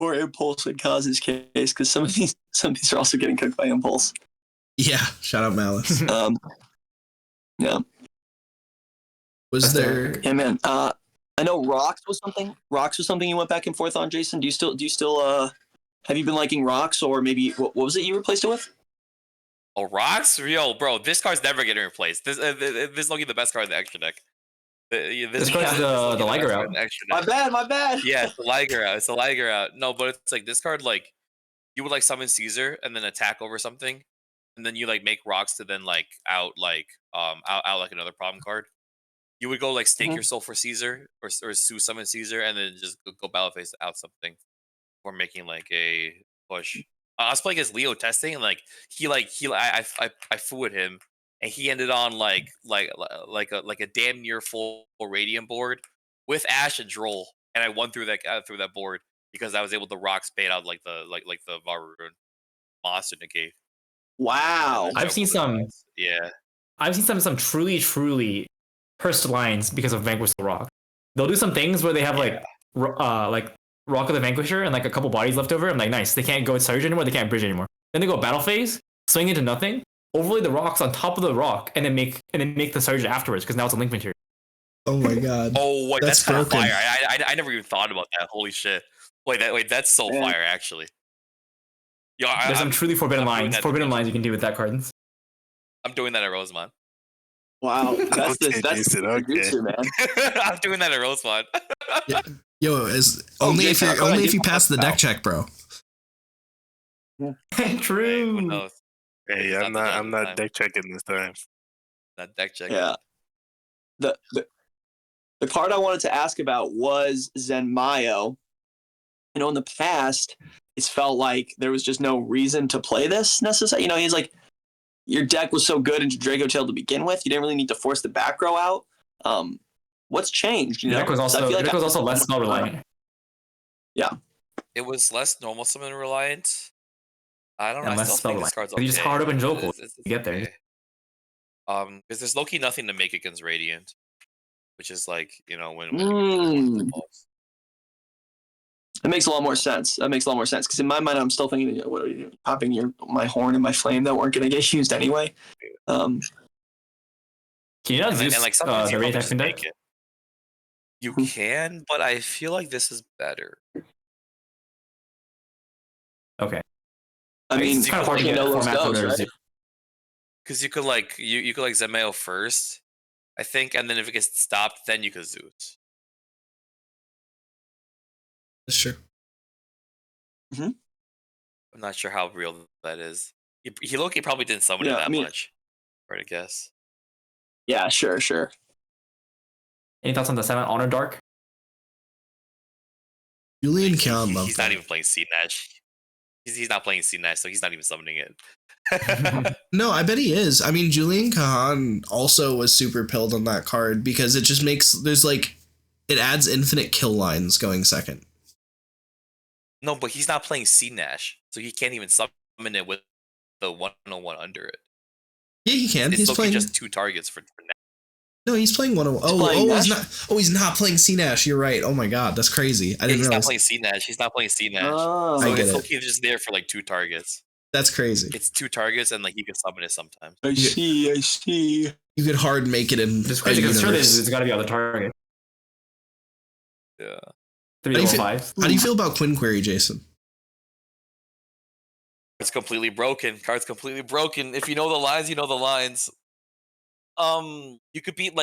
Or Impulse in Kaz's case, because some of these are also getting cooked by Impulse. Yeah, shout out Malice. Yeah. Was there? Yeah, man. I know Rocks was something you went back and forth on, Jason. Do you still have you been liking Rocks, or maybe what was it you replaced it with? Oh, Rocks? Yo, bro, this card's never getting replaced. This is looking the best card in the extra deck. This card's the Liger out. My bad. Yeah, it's the Liger out. It's the Liger out. No, but it's like this card, like you would like summon Caesar and then attack over something, and then you like make Rocks to then like out like another problem card. You would go like stake your soul for Caesar or Sue summon Caesar, and then just go battle phase out something, or making like a push. I was playing against Leo testing, and like I fooed him, and he ended on like a damn near full Radiant board with Ash and Droll, and I won through that board because I was able to rock spade out like the Varun monster negate. Wow, I've seen some truly cursed lines because of Vanquish the Rock. They'll do some things where they have like Rock of the Vanquisher and like a couple bodies left over. I'm like, nice. They can't go Surge anymore. They can't bridge anymore. Then they go battle phase, swing into nothing, overlay the rocks on top of the rock, and then make the Surge afterwards because now it's a link material. Oh my god. Oh wait, that's kind of fire. I never even thought about that. Holy shit. Wait, that's so fire actually. Yo, there's some truly forbidden lines. Forbidden lines you can do with that card. I'm doing that at Rosemont. Wow, that's okay. Producer, man. I'm doing that at Rosemont. Yeah. Yo, only if you pass the deck check, bro. True. Hey, I'm not deck checking this time. that deck check. Yeah. The card I wanted to ask about was Zenmayo. In the past, it's felt like there was just no reason to play this necessarily. He's like, your deck was so good into Draco Tail to begin with, you didn't really need to force the back row out. What's changed? The deck was also less spell reliant. Yeah. It was less normal summon reliant. I don't know. And I less still spell think this reliant. card's okay. You just hard open Jokel. It's You get there. okay. Because there's low-key nothing to make against Radiant, which is like, when It makes a lot more sense. That makes a lot more sense because in my mind, I'm still thinking, what are you doing? Popping my horn and my flame that weren't going to get used anyway. Can you not use sometimes the you Wraith probably just Hexen make deck? it. You can, but I feel like this is better. Okay. I mean, it's kind of hard to get format for right? Because you could you could Zenmayo first, I think, and then if it gets stopped, then you could Zoot. That's true. Mm-hmm. I'm not sure how real that is. He low-key probably didn't summon it that much. Hard to guess. Yeah, sure. Any thoughts on the 7 Honor Dark? Julian Khan loved He's not even playing C-Nash. He's not playing C-Nash, so he's not even summoning it. No, I bet he is. I mean, Julian Kahan also was super pilled on that card because it just makes it adds infinite kill lines going second. No, but he's not playing C-Nash, so he can't even summon it with the 101 under it. Yeah, he can. He's playing just 2 targets for now. No, he's playing 101. He's not playing C-Nash. You're right. Oh my god, that's crazy. I didn't realize. He's not playing C-Nash. He's not playing C-Nash. Oh, so I get it's it. just there for 2 targets. That's crazy. It's 2 targets, and you can summon it sometimes. I see. You could hard make it in It's crazy because it's got to be on the target. Yeah. 305. How do you feel about Quinn Query, Jason? It's completely broken. Card's completely broken. If you know the lines, you know the lines. You could beat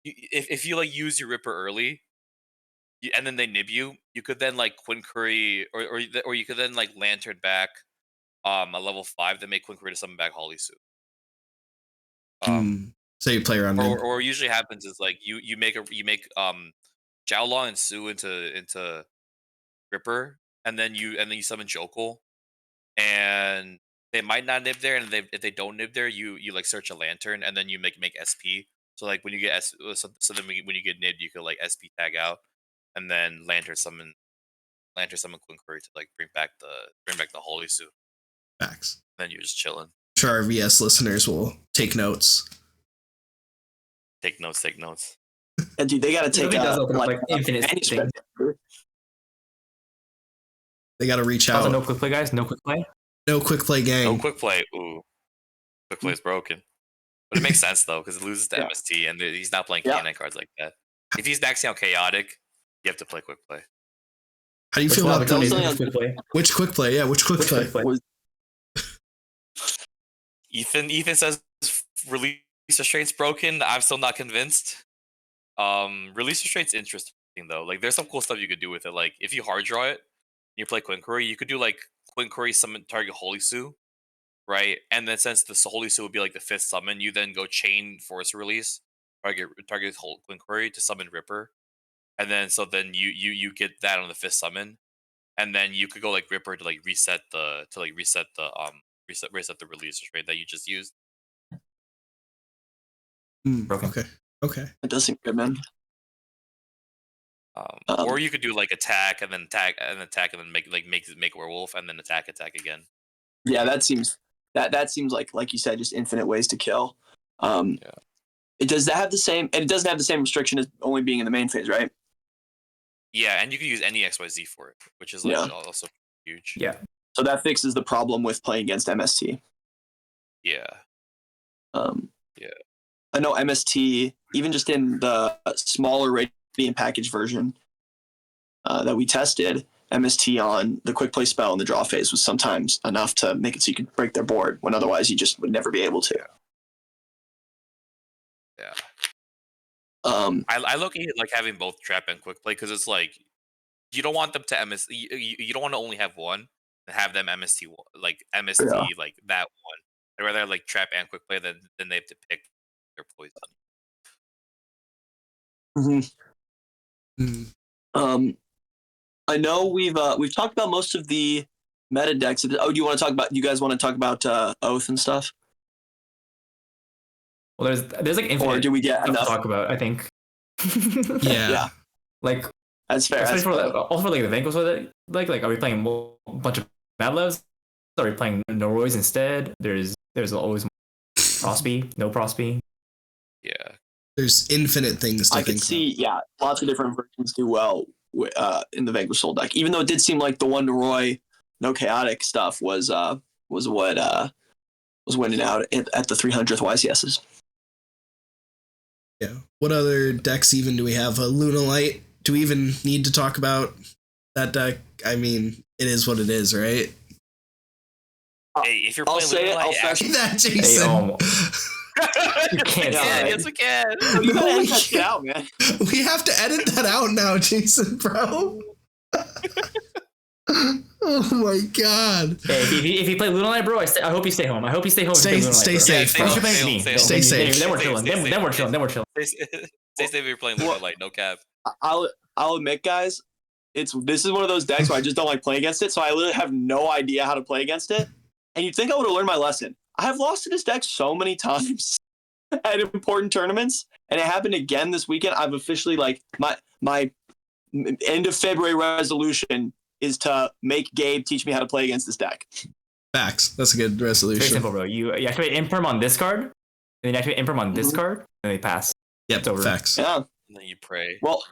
if you use your Ripper early, and then they nib you. You could then Quinn Curry, or you could then Lantern back a level 5 that make Quinn Curry to summon back Holy Suit. So you play around. Or what usually happens is you make Jiaolong and Su into Ripper, and then you summon Jokel, and they might not nib there, and if they don't nib there, you search a Lantern, and then you make SP. So when you get then when you get nibbed, you could SP tag out, and then Lantern summon Quinn Curry to bring back the Holy Suit. Facts. Then you're just chilling. I'm sure our VS listeners will take notes. Take notes. And dude, they gotta take infinite thing. They gotta reach out. No quick play, guys. No quick play. No quick play gang. No quick play. Ooh, quick play is broken. But it makes sense though because it loses to MST, and he's not playing K9 cards like that. If he's maxing out Chaotic, you have to play quick play. How do you feel about quick play? Which quick play? Yeah, which quick play? Ethan says release restraint's broken. I'm still not convinced. Release restraint's interesting though. There's some cool stuff you could do with it. If you hard draw it, and you play Quinn Curry, you could do Quinn Curry summon target Holy Sue, right? And then since the Holy Sue would be the 5th summon, you then go chain force release target Quinn Curry to summon Ripper, and then you get that on the 5th summon, and then you could go Ripper to reset the release restraint that you just used. Okay. It does seem good, man. Or you could do attack and then attack and then make werewolf and then attack again. Yeah, that seems like you said, just infinite ways to kill. It does that have the same, and it doesn't have the same restriction as only being in the main phase, right? Yeah, and you can use any XYZ for it, which is also huge. Yeah. So that fixes the problem with playing against MST. Yeah. Yeah. I know MST, even just in the smaller Radiant package version that we tested, MST on the quick play spell in the draw phase was sometimes enough to make it so you could break their board, when otherwise you just would never be able to. Yeah. I look at having both trap and quick play because it's you don't want them to MST. You don't want to only have one and have them MST that one. I'd rather trap and quick play than they have to pick they're poison. I know we've talked about most of the meta decks. Oh, do you want to talk about? You guys want to talk about Oath and stuff? Well, there's like infinite or do we get enough to talk about? I think. Yeah. Like that's fair. Also for like the Vanquish with it. Like are we playing a bunch of Mad Levs? Are we playing Noroys instead? There's always Prosby, no Prosby. Yeah. There's infinite things to think can see, lots of different versions do well in the Vanquish Soul deck. Even though it did seem like the one Noroi, no chaotic stuff was what was winning out at the 300th YCSs. Yeah. What other decks even do we have? Lunalight. Do we even need to talk about that deck? I mean, it is what it is, right? Hey, if you're playing Lunalight, I'll fashion that, Jason. You can't say it. Yes, we can. You gotta edit that shit out, man. We have to edit that out now, Jason, bro. Oh my god. Hey, if you play Lunalight, bro, I hope you stay home. I hope you stay home. Stay safe, bro. Stay safe. Then we're chilling. Then we're chilling. Stay safe if you're playing Lunalight, no cap. I'll admit, guys, this is one of those decks where I just don't like playing against it, so I literally have no idea how to play against it. And you'd think I would have learned my lesson. I have lost to this deck so many times at important tournaments, and it happened again this weekend. I've officially my end of February resolution is to make Gabe teach me how to play against this deck. Facts. That's a good resolution. Very simple, bro. You activate Imperm on this card, and then you activate Imperm on this card, and they pass. Yep, it's over. Facts. Yeah. And then you pray. Well,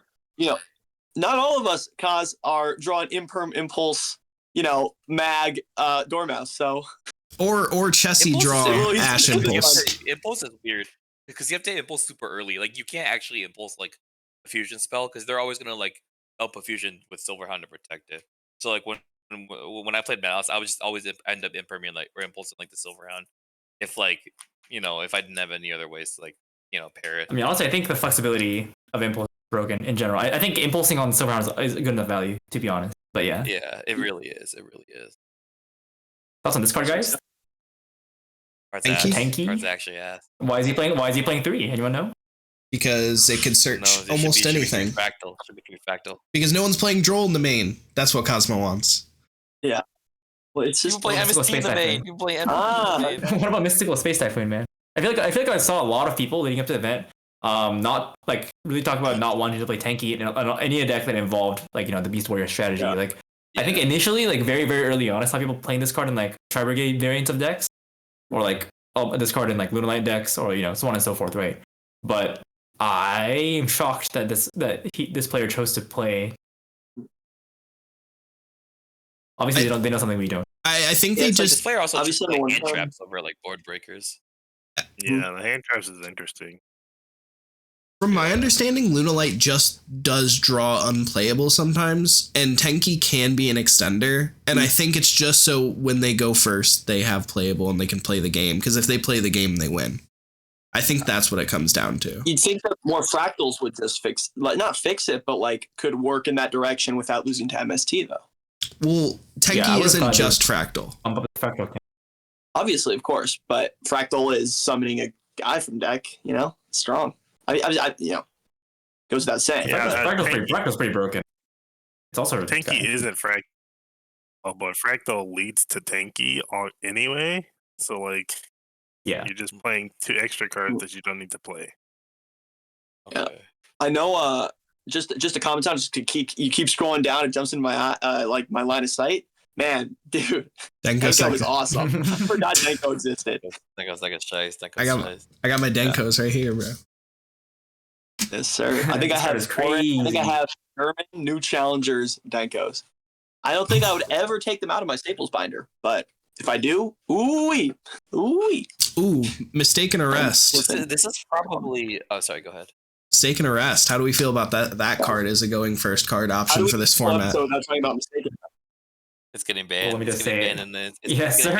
not all of us, Kaz, are drawing Imperm, Impulse, Mag, Dormouse, so... Or Chessie draw Ash Impulse. Impulse is weird, because you have to Impulse super early. Like, you can't actually Impulse, like, a Fusion spell, because they're always going to, like, help a Fusion with Silverhound to protect it. So, like, when I played Malice, I would just always end up Imperming, like, or Impulsing, like, the Silverhound. If, like, if I didn't have any other ways to, like, pair it. I mean, honestly, I think the flexibility of Impulse is broken in general. I think Impulsing on Silverhound is good enough value, to be honest. But yeah. Yeah, it really is. It really is. Thoughts on this card, guys? Tanky? Cards actually ass. Why is he playing 3? Anyone know? Because it can search almost anything. Fractal. Should be Fractal. Because no one's playing Droll in the main. That's what Cosmo wants. Yeah. Well, it's just you play MST in the main. You play MST in the main. What about Mystical Space Typhoon, man? I feel like I saw a lot of people leading up to the event, not like really talk about not wanting to play tanky in any deck that involved the Beast Warrior strategy. Yeah. I think initially, very very early on, I saw people playing this card in Tri Brigade variants of decks, or this card in Lunalight decks, or so on and so forth, right? But I am shocked that this player chose to play. Obviously, they know something we don't. I think they just this player also just play hand traps over board breakers. Yeah, the hand traps is interesting. From my understanding, Lunalight just does draw unplayable sometimes, and Tenki can be an extender. And I think it's just so when they go first, they have playable and they can play the game. Because if they play the game, they win. I think that's what it comes down to. You'd think that more fractals would just not fix it, but could work in that direction without losing to MST, though. Well, Tenki isn't just fractal. Obviously, of course, but fractal is summoning a guy from deck. Strong. I goes without saying. Yeah, Fractal's pretty broken. It's also Tanky isn't fractal, but fractal leads to tanky anyway. So you're just playing 2 extra cards that you don't need to play. Okay. Yeah, I know. Just to comment on, you keep scrolling down, it jumps in my my line of sight. Man, dude, Denko was awesome. I forgot Denko existed. Denko's like a shice. I got my Denkos right here, bro. Yes, sir. I think I have German New Challengers Denkos. I don't think I would ever take them out of my Staples binder, but if I do, ooh, Mistaken Arrest. This is probably. Oh, sorry. Go ahead. Mistaken Arrest. How do we feel about that card as a going first card option for this format? So not talking about Mistaken. It's getting banned. Well, let me just say yes, sir.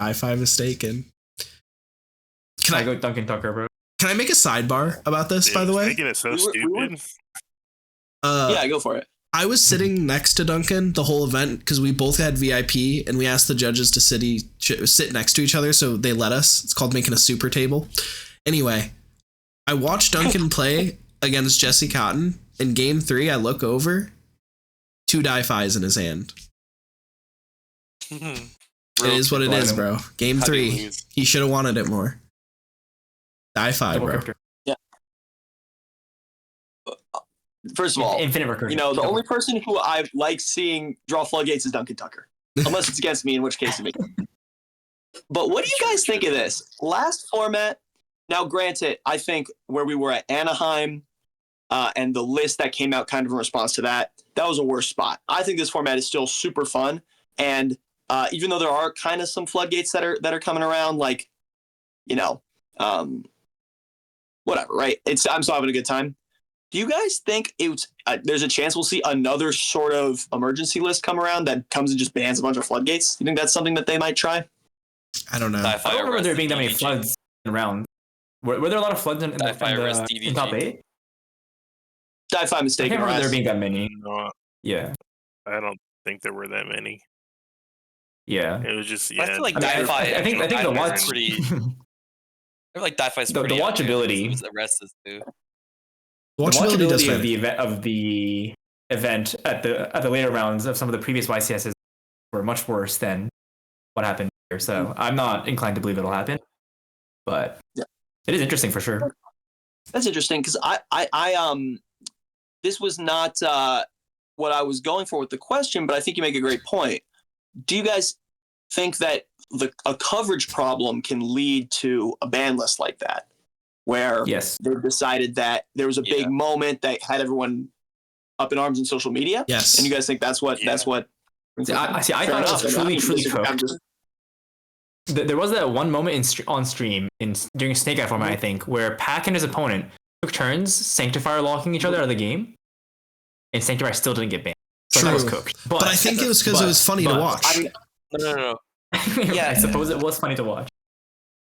High five Mistaken. Can I go Duncan Tucker, bro? Can I make a sidebar about this, by the way? Mistaken is so stupid. Yeah, go for it. I was sitting next to Duncan the whole event because we both had VIP, and we asked the judges to sit next to each other, so they let us. It's called making a super table. Anyway, I watched Duncan play against Jesse Cotton. In game 3, I look over, 2 die-fis in his hand. It is what it is, bro. Game 3, he should have wanted it more. Die-fi, bro. Yeah. First of all, infinite recursion. The only person who I like seeing draw floodgates is Duncan Tucker. Unless it's against me, in which case it makes sense. But what do you guys think of this? Last format, now granted, I think where we were at Anaheim, and the list that came out kind of in response to that was a worse spot. I think this format is still super fun, and even though there are kind of some floodgates that are coming around, like, whatever, right? I'm still having a good time. Do you guys think there's a chance we'll see another sort of emergency list come around that comes and just bans a bunch of floodgates? You think that's something that they might try? I don't know. I don't remember there being that many floods around. Were there a lot of floods in top 8? Die-fi mistake. I can't remember there being that many. No, Yeah. I don't think there were that many. Yeah. It was just, I feel like Die-fi. I think the watch pretty. I feel like Die-fi is pretty. The watchability. The rest is too. The watchability of the event at the later rounds of some of the previous YCSs were much worse than what happened here. So I'm not inclined to believe it'll happen, but it is interesting for sure. That's interesting because I this was not what I was going for with the question, but I think you make a great point. Do you guys think that a coverage problem can lead to a ban list like that, where they've decided that there was a big moment that had everyone up in arms in social media? Yes. And you guys think that's what? I thought it was truly cooked. There was that one moment on stream during Snake Eye format, I think, where Pac and his opponent took turns Sanctifier locking each other out of the game, and Sanctifier still didn't get banned. So that was cooked. But I think it was because it was funny to watch. No. Yeah, I suppose it was funny to watch.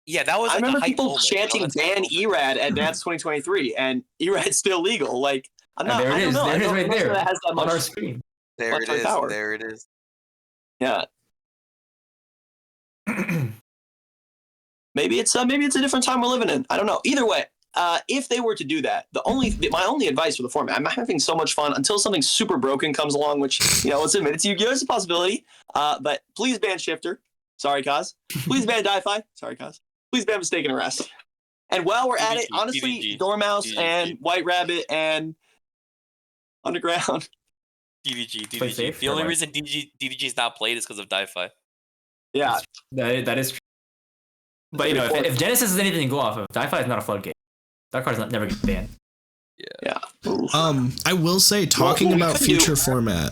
Yeah, that was. I remember people chanting "ban ERAD" at Nats 2023, and ERAD's still legal. Like, I'm not. There it is. There it is right there that has that on our screen. There it is. Power. There it is. Yeah. Maybe it's a different time we're living in. I don't know. Either way, if they were to do that, my only advice for the format, I'm having so much fun until something super broken comes along, which, let's admit it's Yugioh, it's a possibility. But please ban Shifter. Sorry, Kaz. Please ban Die-Fi. Sorry, Kaz. Please ban Mistaken Arrest. And while we're at it, honestly, Dormouse and White Rabbit and Underground. DDG. The only reason DDG is not played is because of Die-Fi. Yeah. That is true. But, if Genesis is anything to go off of, Die-Fi is not a floodgate. That card's never get banned. Yeah. I will say, talking about future format,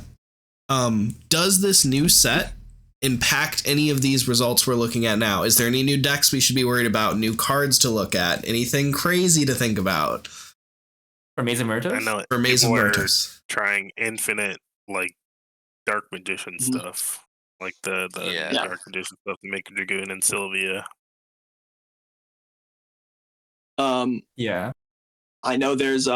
does this new set impact any of these results we're looking at now? Is there any new decks we should be worried about? New cards to look at? Anything crazy to think about? For Maze of Muertos? I know For Maze of Muertos. Trying infinite, Dark Magician stuff. Like the Dark Magician stuff to make Dragoon and Sylvia. I know there's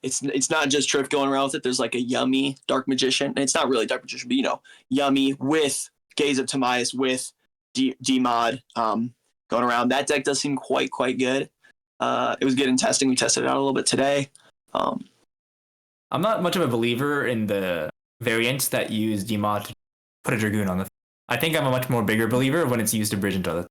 it's not just Triff going around with it. There's like a Yummy Dark Magician, and it's not really Dark Magician, but Yummy with Gaze of Timaeus with D-Mod going around. That deck does seem quite good. It was good in testing. We tested it out a little bit today. I'm not much of a believer in the variants that use D-Mod to put a Dragoon on the. I think I'm a much more bigger believer when it's used to bridge into other.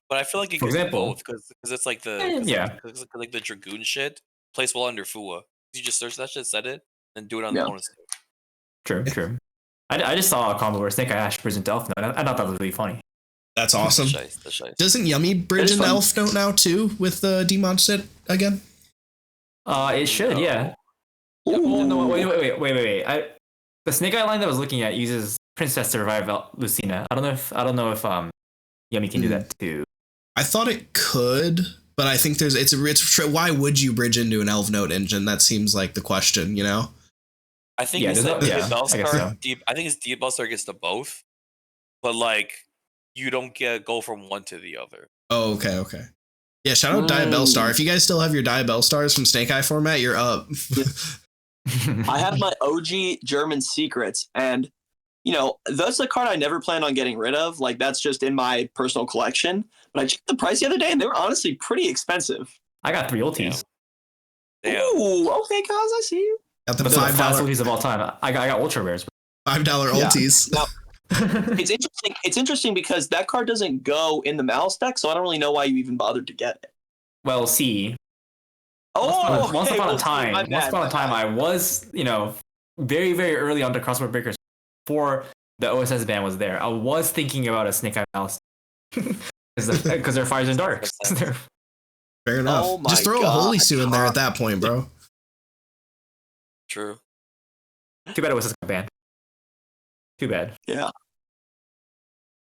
But I feel like it for could example, both because it's like like the Dragoon shit plays well under Fua. You just search that shit, set it, then do it on the bonus. True. I just saw a combo where Snake Eye Ash bridge into Elf Note. I thought that was really funny. That's awesome. That's nice. Doesn't Yummy bridge into Elf Note now too with the D-Mod set again? It should, yeah. No, wait. The Snake Eye line that I was looking at uses Princess to revive Lucina. I don't know if Yummy can do that too. I thought it could, but I think it's why would you bridge into an Elf Note engine? That seems like the question, I think it's I think it's Diabellstar gets to both, but you don't go from one to the other. Oh, okay. Yeah, shout out Diabellstar. If you guys still have your Diabellstars from Snake Eye format, you're up. I have my OG German secrets, and that's a card I never plan on getting rid of. Like that's just in my personal collection. But I checked the price the other day, and they were honestly pretty expensive. I got 3 ultis. Damn. Ooh, okay, cuz I see you. Got the But they're the fastest $5 ultis of all time. I got ultra rares. $5 ultis. Now, it's interesting. It's interesting because that card doesn't go in the Malice deck, so I don't really know why you even bothered to get it. Well, see. Oh, Once okay, upon a well, time, I was, very, very early onto Crossword Breakers before the OSS ban was there. I was thinking about a Snake Eye Mouse because they're fires and darks. Fair enough. Oh my Just throw a Holy Sue in there at that point, bro. True. Too bad OSS got banned. Too bad. Yeah.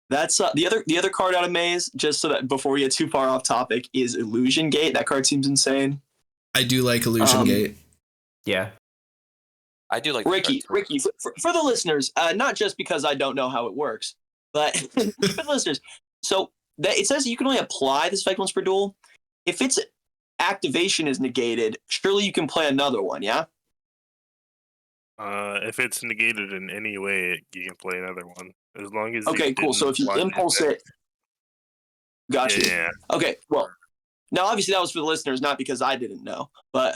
That's the other card out of Maze. Just so that before we get too far off topic, is Illusion Gate. That card seems insane. I do like Illusion Gate. Yeah. I do like Ricky. For the listeners, not just because I don't know how it works, but for the listeners. So it says you can only apply this effect once per duel. If its activation is negated, surely you can play another one. Yeah. If it's negated in any way, you can play another one as long as. Okay, cool. So if you impulse it, gotcha. Yeah. Okay. Well, now obviously that was for the listeners, not because I didn't know, but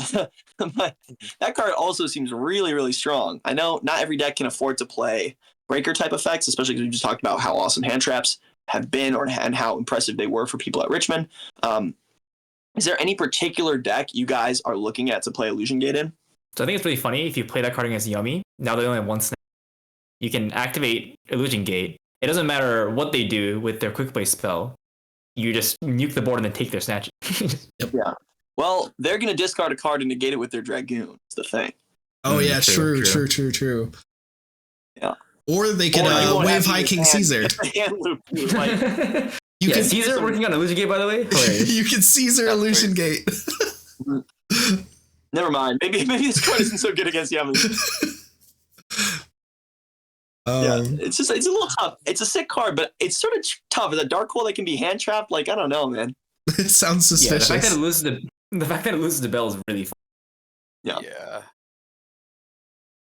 that card also seems really, really strong. I know not every deck can afford to play breaker type effects, especially because we just talked about how awesome hand traps have been, and how impressive they were for people at Richmond. Is there any particular deck you guys are looking at to play Illusion Gate in? So I think it's really funny if you play that card against Yummy. Now they only have 1 snap. You can activate Illusion Gate. It doesn't matter what they do with their quick play spell. You just nuke the board and then take their snatch. Yep. Yeah. Well, they're going to discard a card and negate it with their Dragoon. That's the thing. Oh yeah, true. True. Yeah. Or they could wave High King Caesar. You can Caesar working on Illusion Gate, by the way. You can Caesar Illusion Gate. Never mind. Maybe this card isn't so good against Yummy. Yeah, it's a little tough. It's a sick card, but it's sort of tough. Is a dark hole that can be hand trapped? Like I don't know, man. It sounds suspicious. Yeah, the fact that it loses the bell is really fun. Yeah.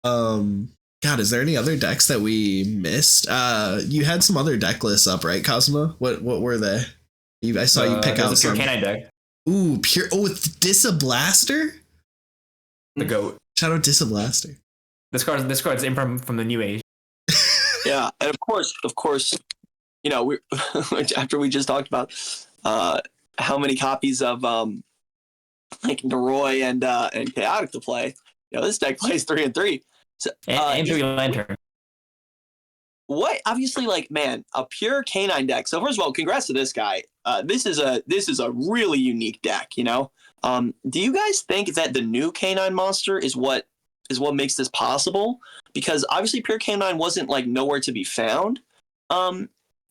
God, is there any other decks that we missed? You had some other deck lists up, right, Cosmo? What were they? I saw you pick out some. Pure Canine deck. Ooh, pure. Oh, with Disablaster. The goat. Shout out Disablaster. This card's in from the new age. Yeah, and of course, we after we just talked about how many copies of like Noroi and Chaotic to play. This deck plays 3 and 3. So, and Three Lantern. What? Obviously, like, man, a pure canine deck. So first of all, congrats to this guy. This is a really unique deck. Do you guys think that the new canine monster is what makes this possible? Because obviously, pure canine wasn't like nowhere to be found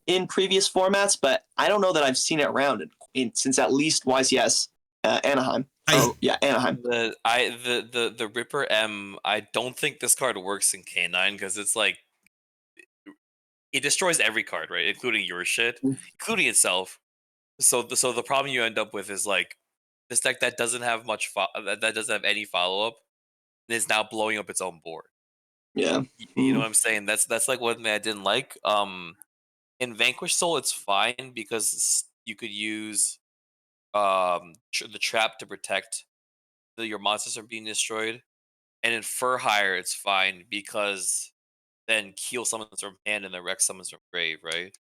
in previous formats, but I don't know that I've seen it around since at least YCS Anaheim. Anaheim. The Ripper M. I don't think this card works in K9 because it's like it destroys every card, right, including your shit, including itself. So the problem you end up with is like this deck that doesn't have that doesn't have any follow up, and is now blowing up its own board. Yeah, you know what I'm saying. That's like one thing I didn't like. In Vanquish Soul, it's fine because you could use the trap to protect your monsters from being destroyed, and in Fur Hire it's fine because then Keel summons from hand and then Rex summons from grave, right?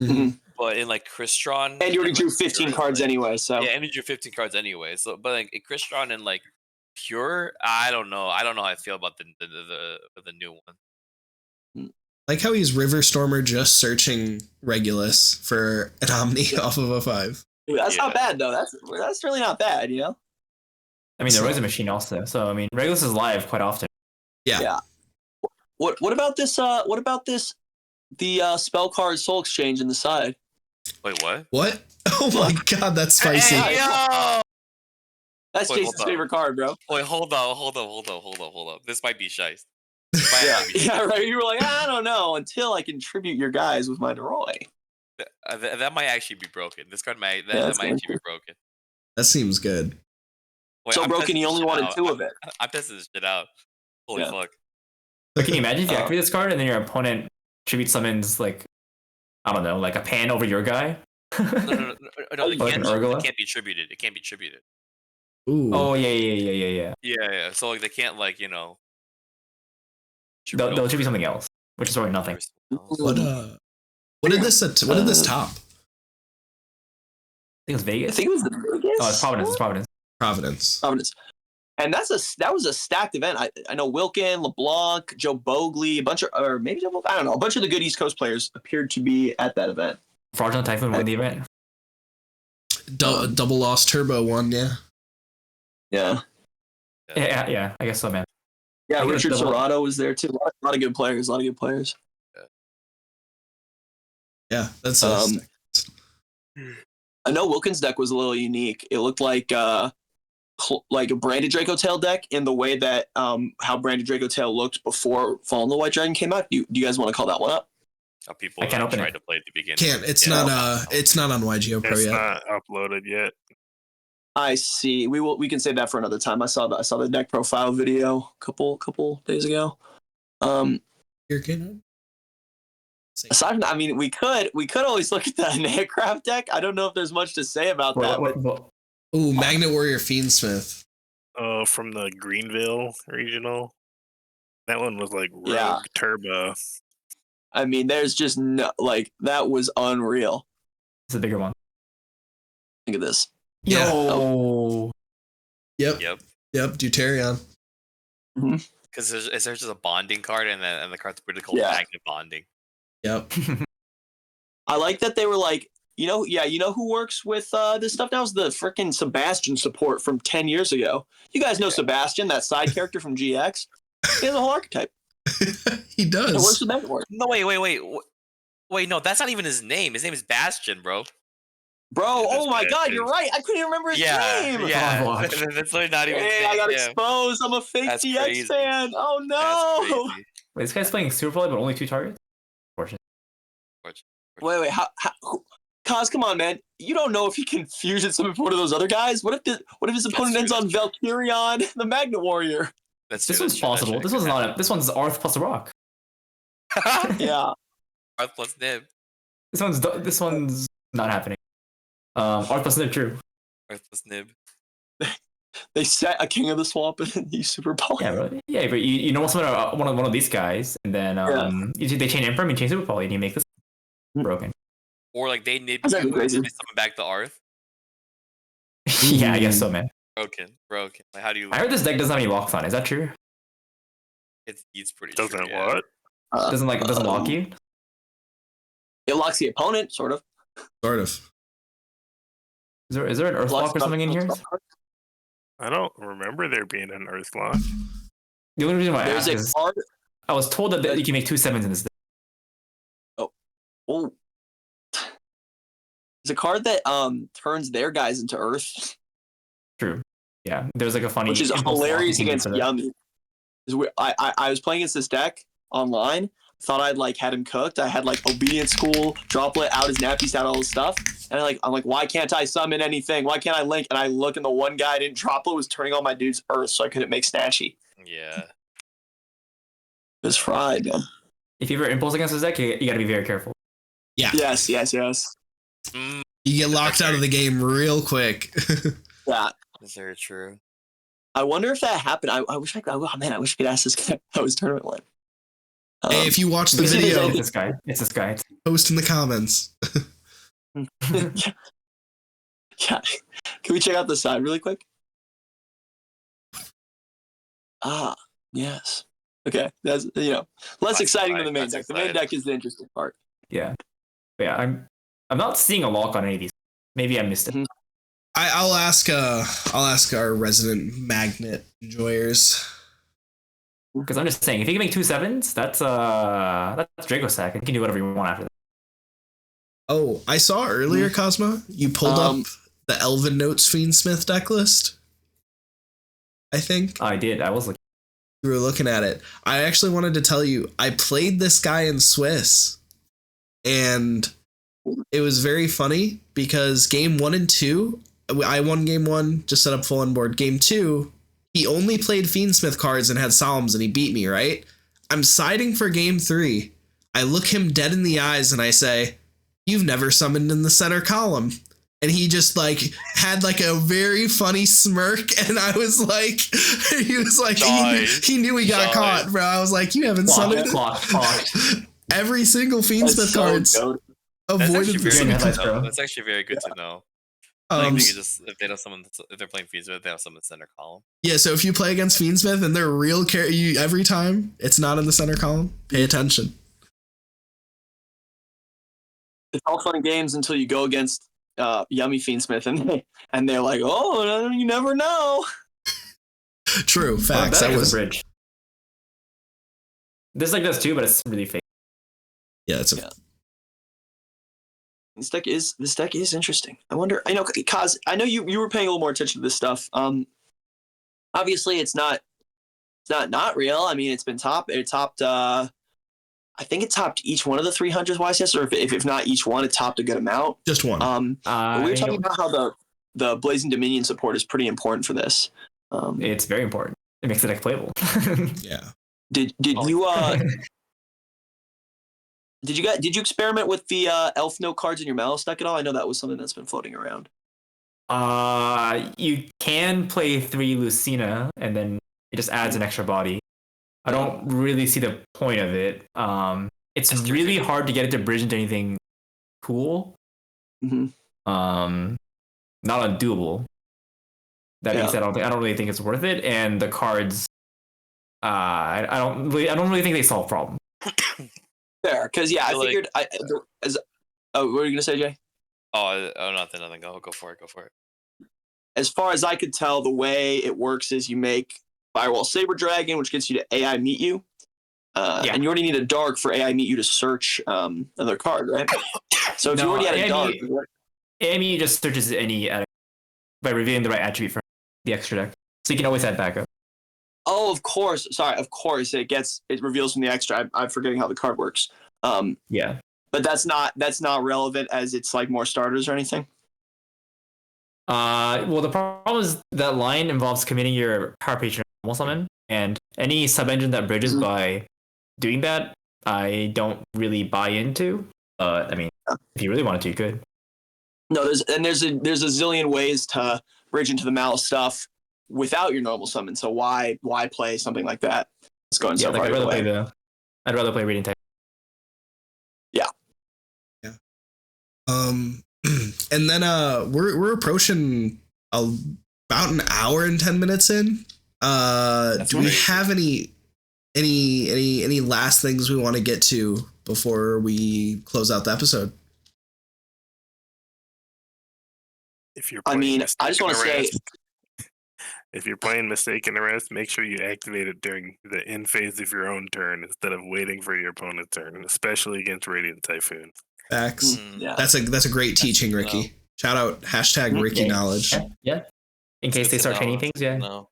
Mm-hmm. But in like Crystron, and you already drew 15 cards anyway, so yeah, and you drew 15 cards anyway. So, but like Crystron and like Pure, I don't know how I feel about the new one. Like how he's River Stormer just searching Regulus for an Omni off of a 5. That's not bad though. That's really not bad, I mean, there was a machine also, so I mean, Regulus is live quite often. Yeah. What about this? What about this? The spell card Soul Exchange in the side. Wait, what? What? Oh my god, that's spicy. Hey, yo! That's Jason's favorite card, bro. Wait, hold up. This might be shice. Yeah, right. You were like, I don't know until I can tribute your guys with my Noroi. That might actually be broken. This card might actually be broken. That seems good. Wait, so I'm broken testing he this only shit wanted out. 2 of it. I'm testing this shit out. Holy Yeah. fuck. But can you imagine if you Uh, activate this card and then your opponent tribute summons like, I don't know, like a pan over your guy? No, it Like an can't, Urgula? it can't be attributed. It can't be attributed. Ooh. Oh yeah. Yeah. So like they can't like, you know, They'll attribute something else, which is probably nothing. What did this top? I think it was I Vegas. think it was the biggest. Oh, it's Providence. It's Providence. Providence. And that was a stacked event. I know Wilkin, LeBlanc, Joe Bogley, a bunch of the good East Coast players appeared to be at that event. Fraudulent Typhoon won the event. Double Lost Turbo won, yeah. Yeah. Yeah, I guess so, man. Yeah, I think Richard it's double- Serrato was there too. A lot of good players. Yeah, that's I know Wilkins' deck was a little unique. It looked like a Branded Draco Tail deck in the way that how Branded Draco Tail looked before Fall in the White Dragon came out. Do you guys want to call that one up? People I can't open tried it. to play at the beginning. can't. It's not on YGO Pro It's yet. not uploaded yet. I see. We can save that for another time. I saw the deck profile video a couple days ago. Here, can Aside from that, I mean, we could always look at the Nightcraft deck. I don't know if there's much to say about that. Ooh, Magnet Warrior Fiendsmith. From the Greenville regional. That one was like Rogue Yeah. Turbo. I mean, there's just no, that was unreal. It's a bigger one. Look at this. Yeah. Yo. Yep. Deuterion. Because there's just a bonding card and the card's pretty called Magnet Bonding. Yep. I like that they were like, you know who works with this stuff now is the freaking Sebastian support from 10 years ago. You guys know Sebastian, that side character from GX? He has a whole archetype. He does. It works with Magnet Warrior. No, wait, no, that's not even his name. His name is Bastion, bro. Bro, oh my God, you're right. I couldn't even remember his name. Yeah, that's literally not even. Hey, I got exposed. I'm a fake That's DX crazy. fan. Oh no. Crazy. Wait, this guy's playing Super Volley, but only 2 targets? Wait, how Kaz, come on, man. You don't know if he can fusion some of one of those other guys. What if his opponent ends on Valkyrion, the Magnet Warrior? This one's possible. This one's not. This one's Arth plus Rock. Yeah. Arth plus Nib. This one's not happening. Arth plus Nib, true. Arth plus Nib. They set a King of the Swamp and he's super poly. Yeah, bro. Yeah, but you know one of these guys, and then they chain Emperor and chain Super Poly, and you make this broken. Or like they nib That's you actually and crazy. they summon back the Arth. Yeah, I guess so, man. Broken. Like how do you? I heard this deck doesn't have any locks on. Is that true? It's pretty. Doesn't true, yeah. what? Doesn't lock you? It locks the opponent, sort of. Sort of. Is there an Earth lock or something in here? I don't remember there being an Earth lock. The only reason why I There's asked a is card. I was told that you can make 2 7s in this deck. Oh. There's a card that turns their guys into Earth, True. Yeah, there's like a funny, which is impulse lock hilarious you can do against for that. Yummy. I was playing against this deck online. Thought I'd had him cooked. I had Obedient School, Droplet out his nappies, out all his stuff, and I'm like, why can't I summon anything? Why can't I link? And I look, and the one guy I didn't Droplet was turning all my dudes Earth, so I couldn't make Snatchy. Yeah. It was fried, man. If you ever impulse against this deck, you got to be very careful. Yeah. Yes. Mm, You get locked out of the game real quick. Yeah. that's very true. I wonder if that happened. I wish I could ask this guy how his tournament went. Hey, if you watch the because it is video, It's this guy. post in the comments. Yeah. Can we check out the side really quick? Ah, yes. Okay. That's less exciting than the main deck. The main deck is the interesting part. Yeah. But yeah, I'm not seeing a lock on any of these. Maybe I missed it. I'll ask our resident magnet enjoyers. Because I'm just saying, if you can make 2 7s, that's Draco Sack, and you can do whatever you want after that. Oh, I saw earlier, Cosmo, you pulled up the Elven Notes Fiendsmith deck list. I think. I did. I was looking. You were looking at it. I actually wanted to tell you, I played this guy in Swiss, and it was very funny because game 1 and 2, I won game 1, just set up full on board. Game 2, he only played Fiendsmith cards and had Psalms, and he beat me, right? I'm siding for game 3. I look him dead in the eyes and I say, "You've never summoned in the center column." And he just like had like a very funny smirk, and I was like, he was like, he knew he got caught, bro. I was like, "You haven't summoned every single Fiendsmith cards." Avoided That's actually very good to know. If they know someone, if they're playing Fiendsmith, they have someone in the center column. Yeah, so if you play against Fiendsmith and they're real every time it's not in the center column, pay attention. It's all fun and games until you go against Yummy Fiendsmith and they're like, "Oh, you never know." True, facts. That was a bridge. This like does too, but it's really fake. Yeah, it's This deck is interesting. I wonder. I know, Kaz. I know you were paying a little more attention to this stuff. Obviously, it's not real. I mean, it's been topped. It topped. I think it topped each one of the 300s YCS, or if not each one, it topped a good amount. Just one. But we were talking about how the Blazing Dominion support is pretty important for this. It's very important. It makes the deck playable. Yeah. Did you Did you experiment with the Elf Note cards in your Malice deck at all? I know that was something that's been floating around. You can play 3 Lucina, and then it just adds an extra body. I don't really see the point of it. It's really hard to get it to bridge into anything cool. Mm-hmm. Not undoable. That being said, I don't really think it's worth it. And the cards, I don't really think they solve problems. Fair, because I figured what were you gonna say, Jay? Oh, nothing. Go for it. As far as I could tell, the way it works is you make Firewall Saber Dragon, which gets you to AI Meet You, and you already need a Dark for AI Meet You to search another card, right? So if you already had a Dark, AI Meet You just searches any by revealing the right attribute from the extra deck, so you can always add backup. Oh, of course. Sorry, of course. It reveals from the extra. I'm forgetting how the card works. Yeah. But that's not relevant as it's like more starters or anything. Well, the problem is that line involves committing your Power Patron normal summon, and any sub-engine that bridges by doing that, I don't really buy into. I mean, if you really wanted to, you could. No, there's a zillion ways to bridge into the Malice stuff without your normal summon. So why play something like that? It's going so far away. I'd rather play Reading Type. Yeah. And then we're approaching about an hour and 10 minutes in. Do we have any last things we want to get to before we close out the episode? If you're I just want to say, if you're playing Mistaken Arrest, make sure you activate it during the end phase of your own turn instead of waiting for your opponent's turn, especially against Radiant Typhoon. Facts. That's a great teaching, Ricky. Shout out # Ricky Knowledge. Yeah. In case they start changing things, No.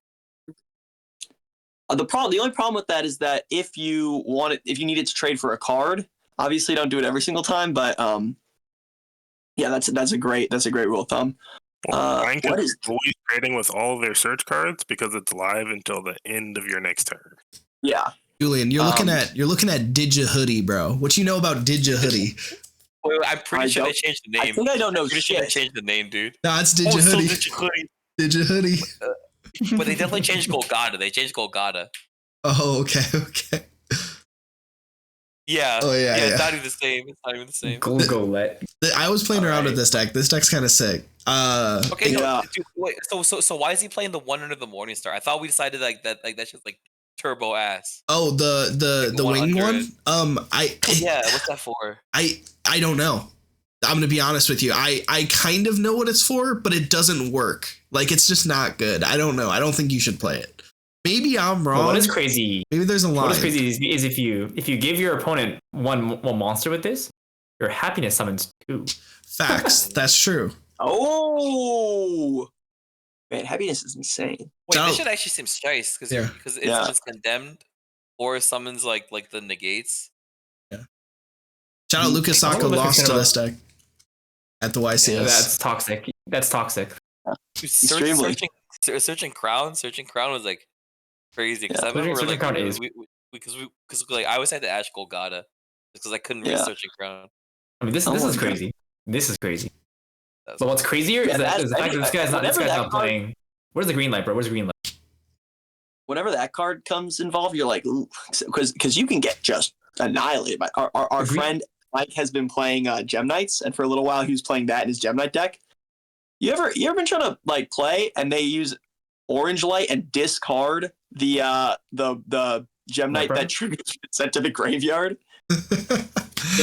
The only problem with that is that if you needed to trade for a card, obviously don't do it every single time, but that's a great rule of thumb. Mine can avoid trading with all of their search cards because it's live until the end of your next turn. Yeah. Julian, you're looking at Digi Hoodie, bro. What you know about Digi Hoodie? Well, I'm pretty sure they changed the name. I think I don't know shit. They changed the name, dude. Nah, it's Digi Hoodie. Digi Hoodie. But they definitely changed Golgata. They changed Golgata. Oh, okay. Yeah. Oh, yeah. It's not even the same. Golgolet. I was playing around with this deck. This deck's kind of sick. Okay, dude, wait. So why is he playing the one under the Morningstar? I thought we decided that's just like turbo ass. Oh, the wing one. What's that for? I don't know. I'm gonna be honest with you. I kind of know what it's for, but it doesn't work. Like, it's just not good. I don't know. I don't think you should play it. Maybe I'm wrong. Well, what is crazy? Maybe there's a line. What is crazy is if you give your opponent one monster with this, your happiness summons 2. Facts. That's true. Oh man, happiness is insane. Wait, this should actually seem nice because it summons condemned or summons like the negates. Yeah. Shout out Lucas Saka lost to this deck at the YCS. Yeah, that's toxic. Extremely. Searching Crown was like crazy because I remember Searching like Crown is- because like I always had to Ash Golgata because I couldn't read Yeah. Searching Crown. I mean, this Oh is my crazy. This is crazy. That's But what's crazier is that's- the fact that this guy's whenever that not card- playing. Where's the green light, bro? Where's the green light? Whenever that card comes involved, you're like, because you can get just annihilated by our Agreed. friend Mike has been playing Gem Knights, and for a little while he was playing that in his Gem Knight deck. You ever been trying to like play and they use orange light and discard the Gem Knight Nephrim? that triggers sent to the graveyard? Yeah,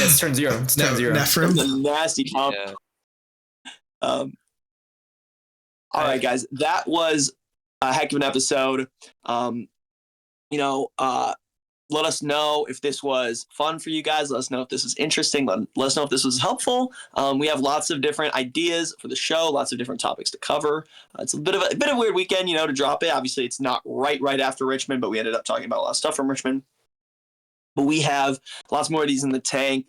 it's turn 0. It's turn 0. It's Nephrim. a nasty comp. Yeah. All right, guys, that was a heck of an episode. Let us know if this was fun for you guys. Let us know if this is interesting. Let us know if this was helpful. We have lots of different ideas for the show, lots of different topics to cover. It's a bit of a weird weekend, to drop it. Obviously, it's not right after Richmond, but we ended up talking about a lot of stuff from Richmond. But we have lots more of these in the tank.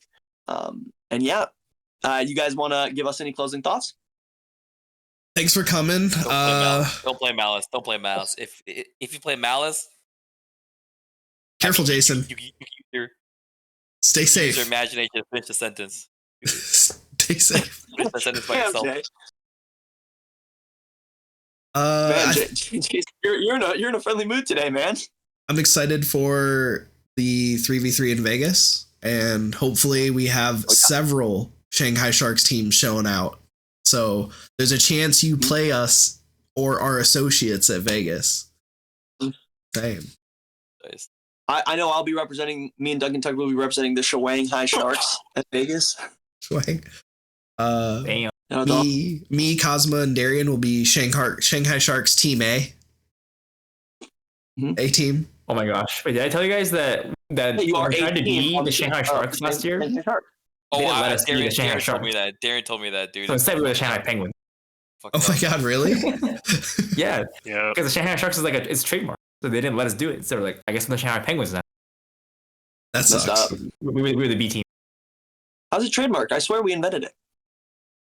You guys want to give us any closing thoughts? Thanks for coming. Don't play Malice. Don't play Malice. If you play Malice, Careful, Jason. You Stay use your safe. imagination to finish the sentence. Stay safe. Finish the sentence by yourself. Jay. I- Jason, you're in a friendly mood today, man. I'm excited for the 3v3 in Vegas, and hopefully we have several Shanghai Sharks teams showing out. So there's a chance you play us or our associates at Vegas. Same. Nice. I know I'll be representing, me and Duncan Tucker will be representing the Shanghai Sharks at Vegas. Swag. Damn. Me, Cosmo, and Darian will be Shanghai Sharks Team A. Mhm. A team. Oh my gosh. Wait, did I tell you guys that You are we tried to be the Shanghai Sharks last year? Oh, They didn't let us be the Shanghai Darren told me Sharks. that. Darren told me that, dude. So instead we were the Shanghai Penguins. Fuck Oh my that. god, really? Yeah, Yeah. because the Shanghai Sharks is like it's trademark. So they didn't let us do it. So we're like, I guess we're the Shanghai Penguins now. That Messed sucks. up. We were the B team. How's it trademarked? I swear we invented it.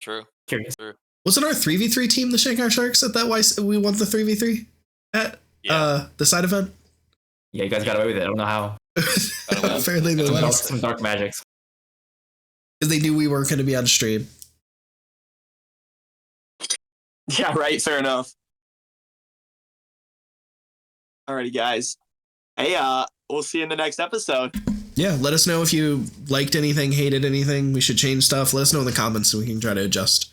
True. Curious. Wasn't our 3v3 team the Shanghai Sharks at that we won the 3v3 at Yeah. the side event? Yeah, you guys got away with it. I don't know how. Apparently they let us. Some dark magics. Because they knew we weren't going to be on stream. Yeah, right. Fair enough. Alrighty, guys. Hey, we'll see you in the next episode. Yeah, let us know if you liked anything, hated anything, we should change stuff. Let us know in the comments so we can try to adjust.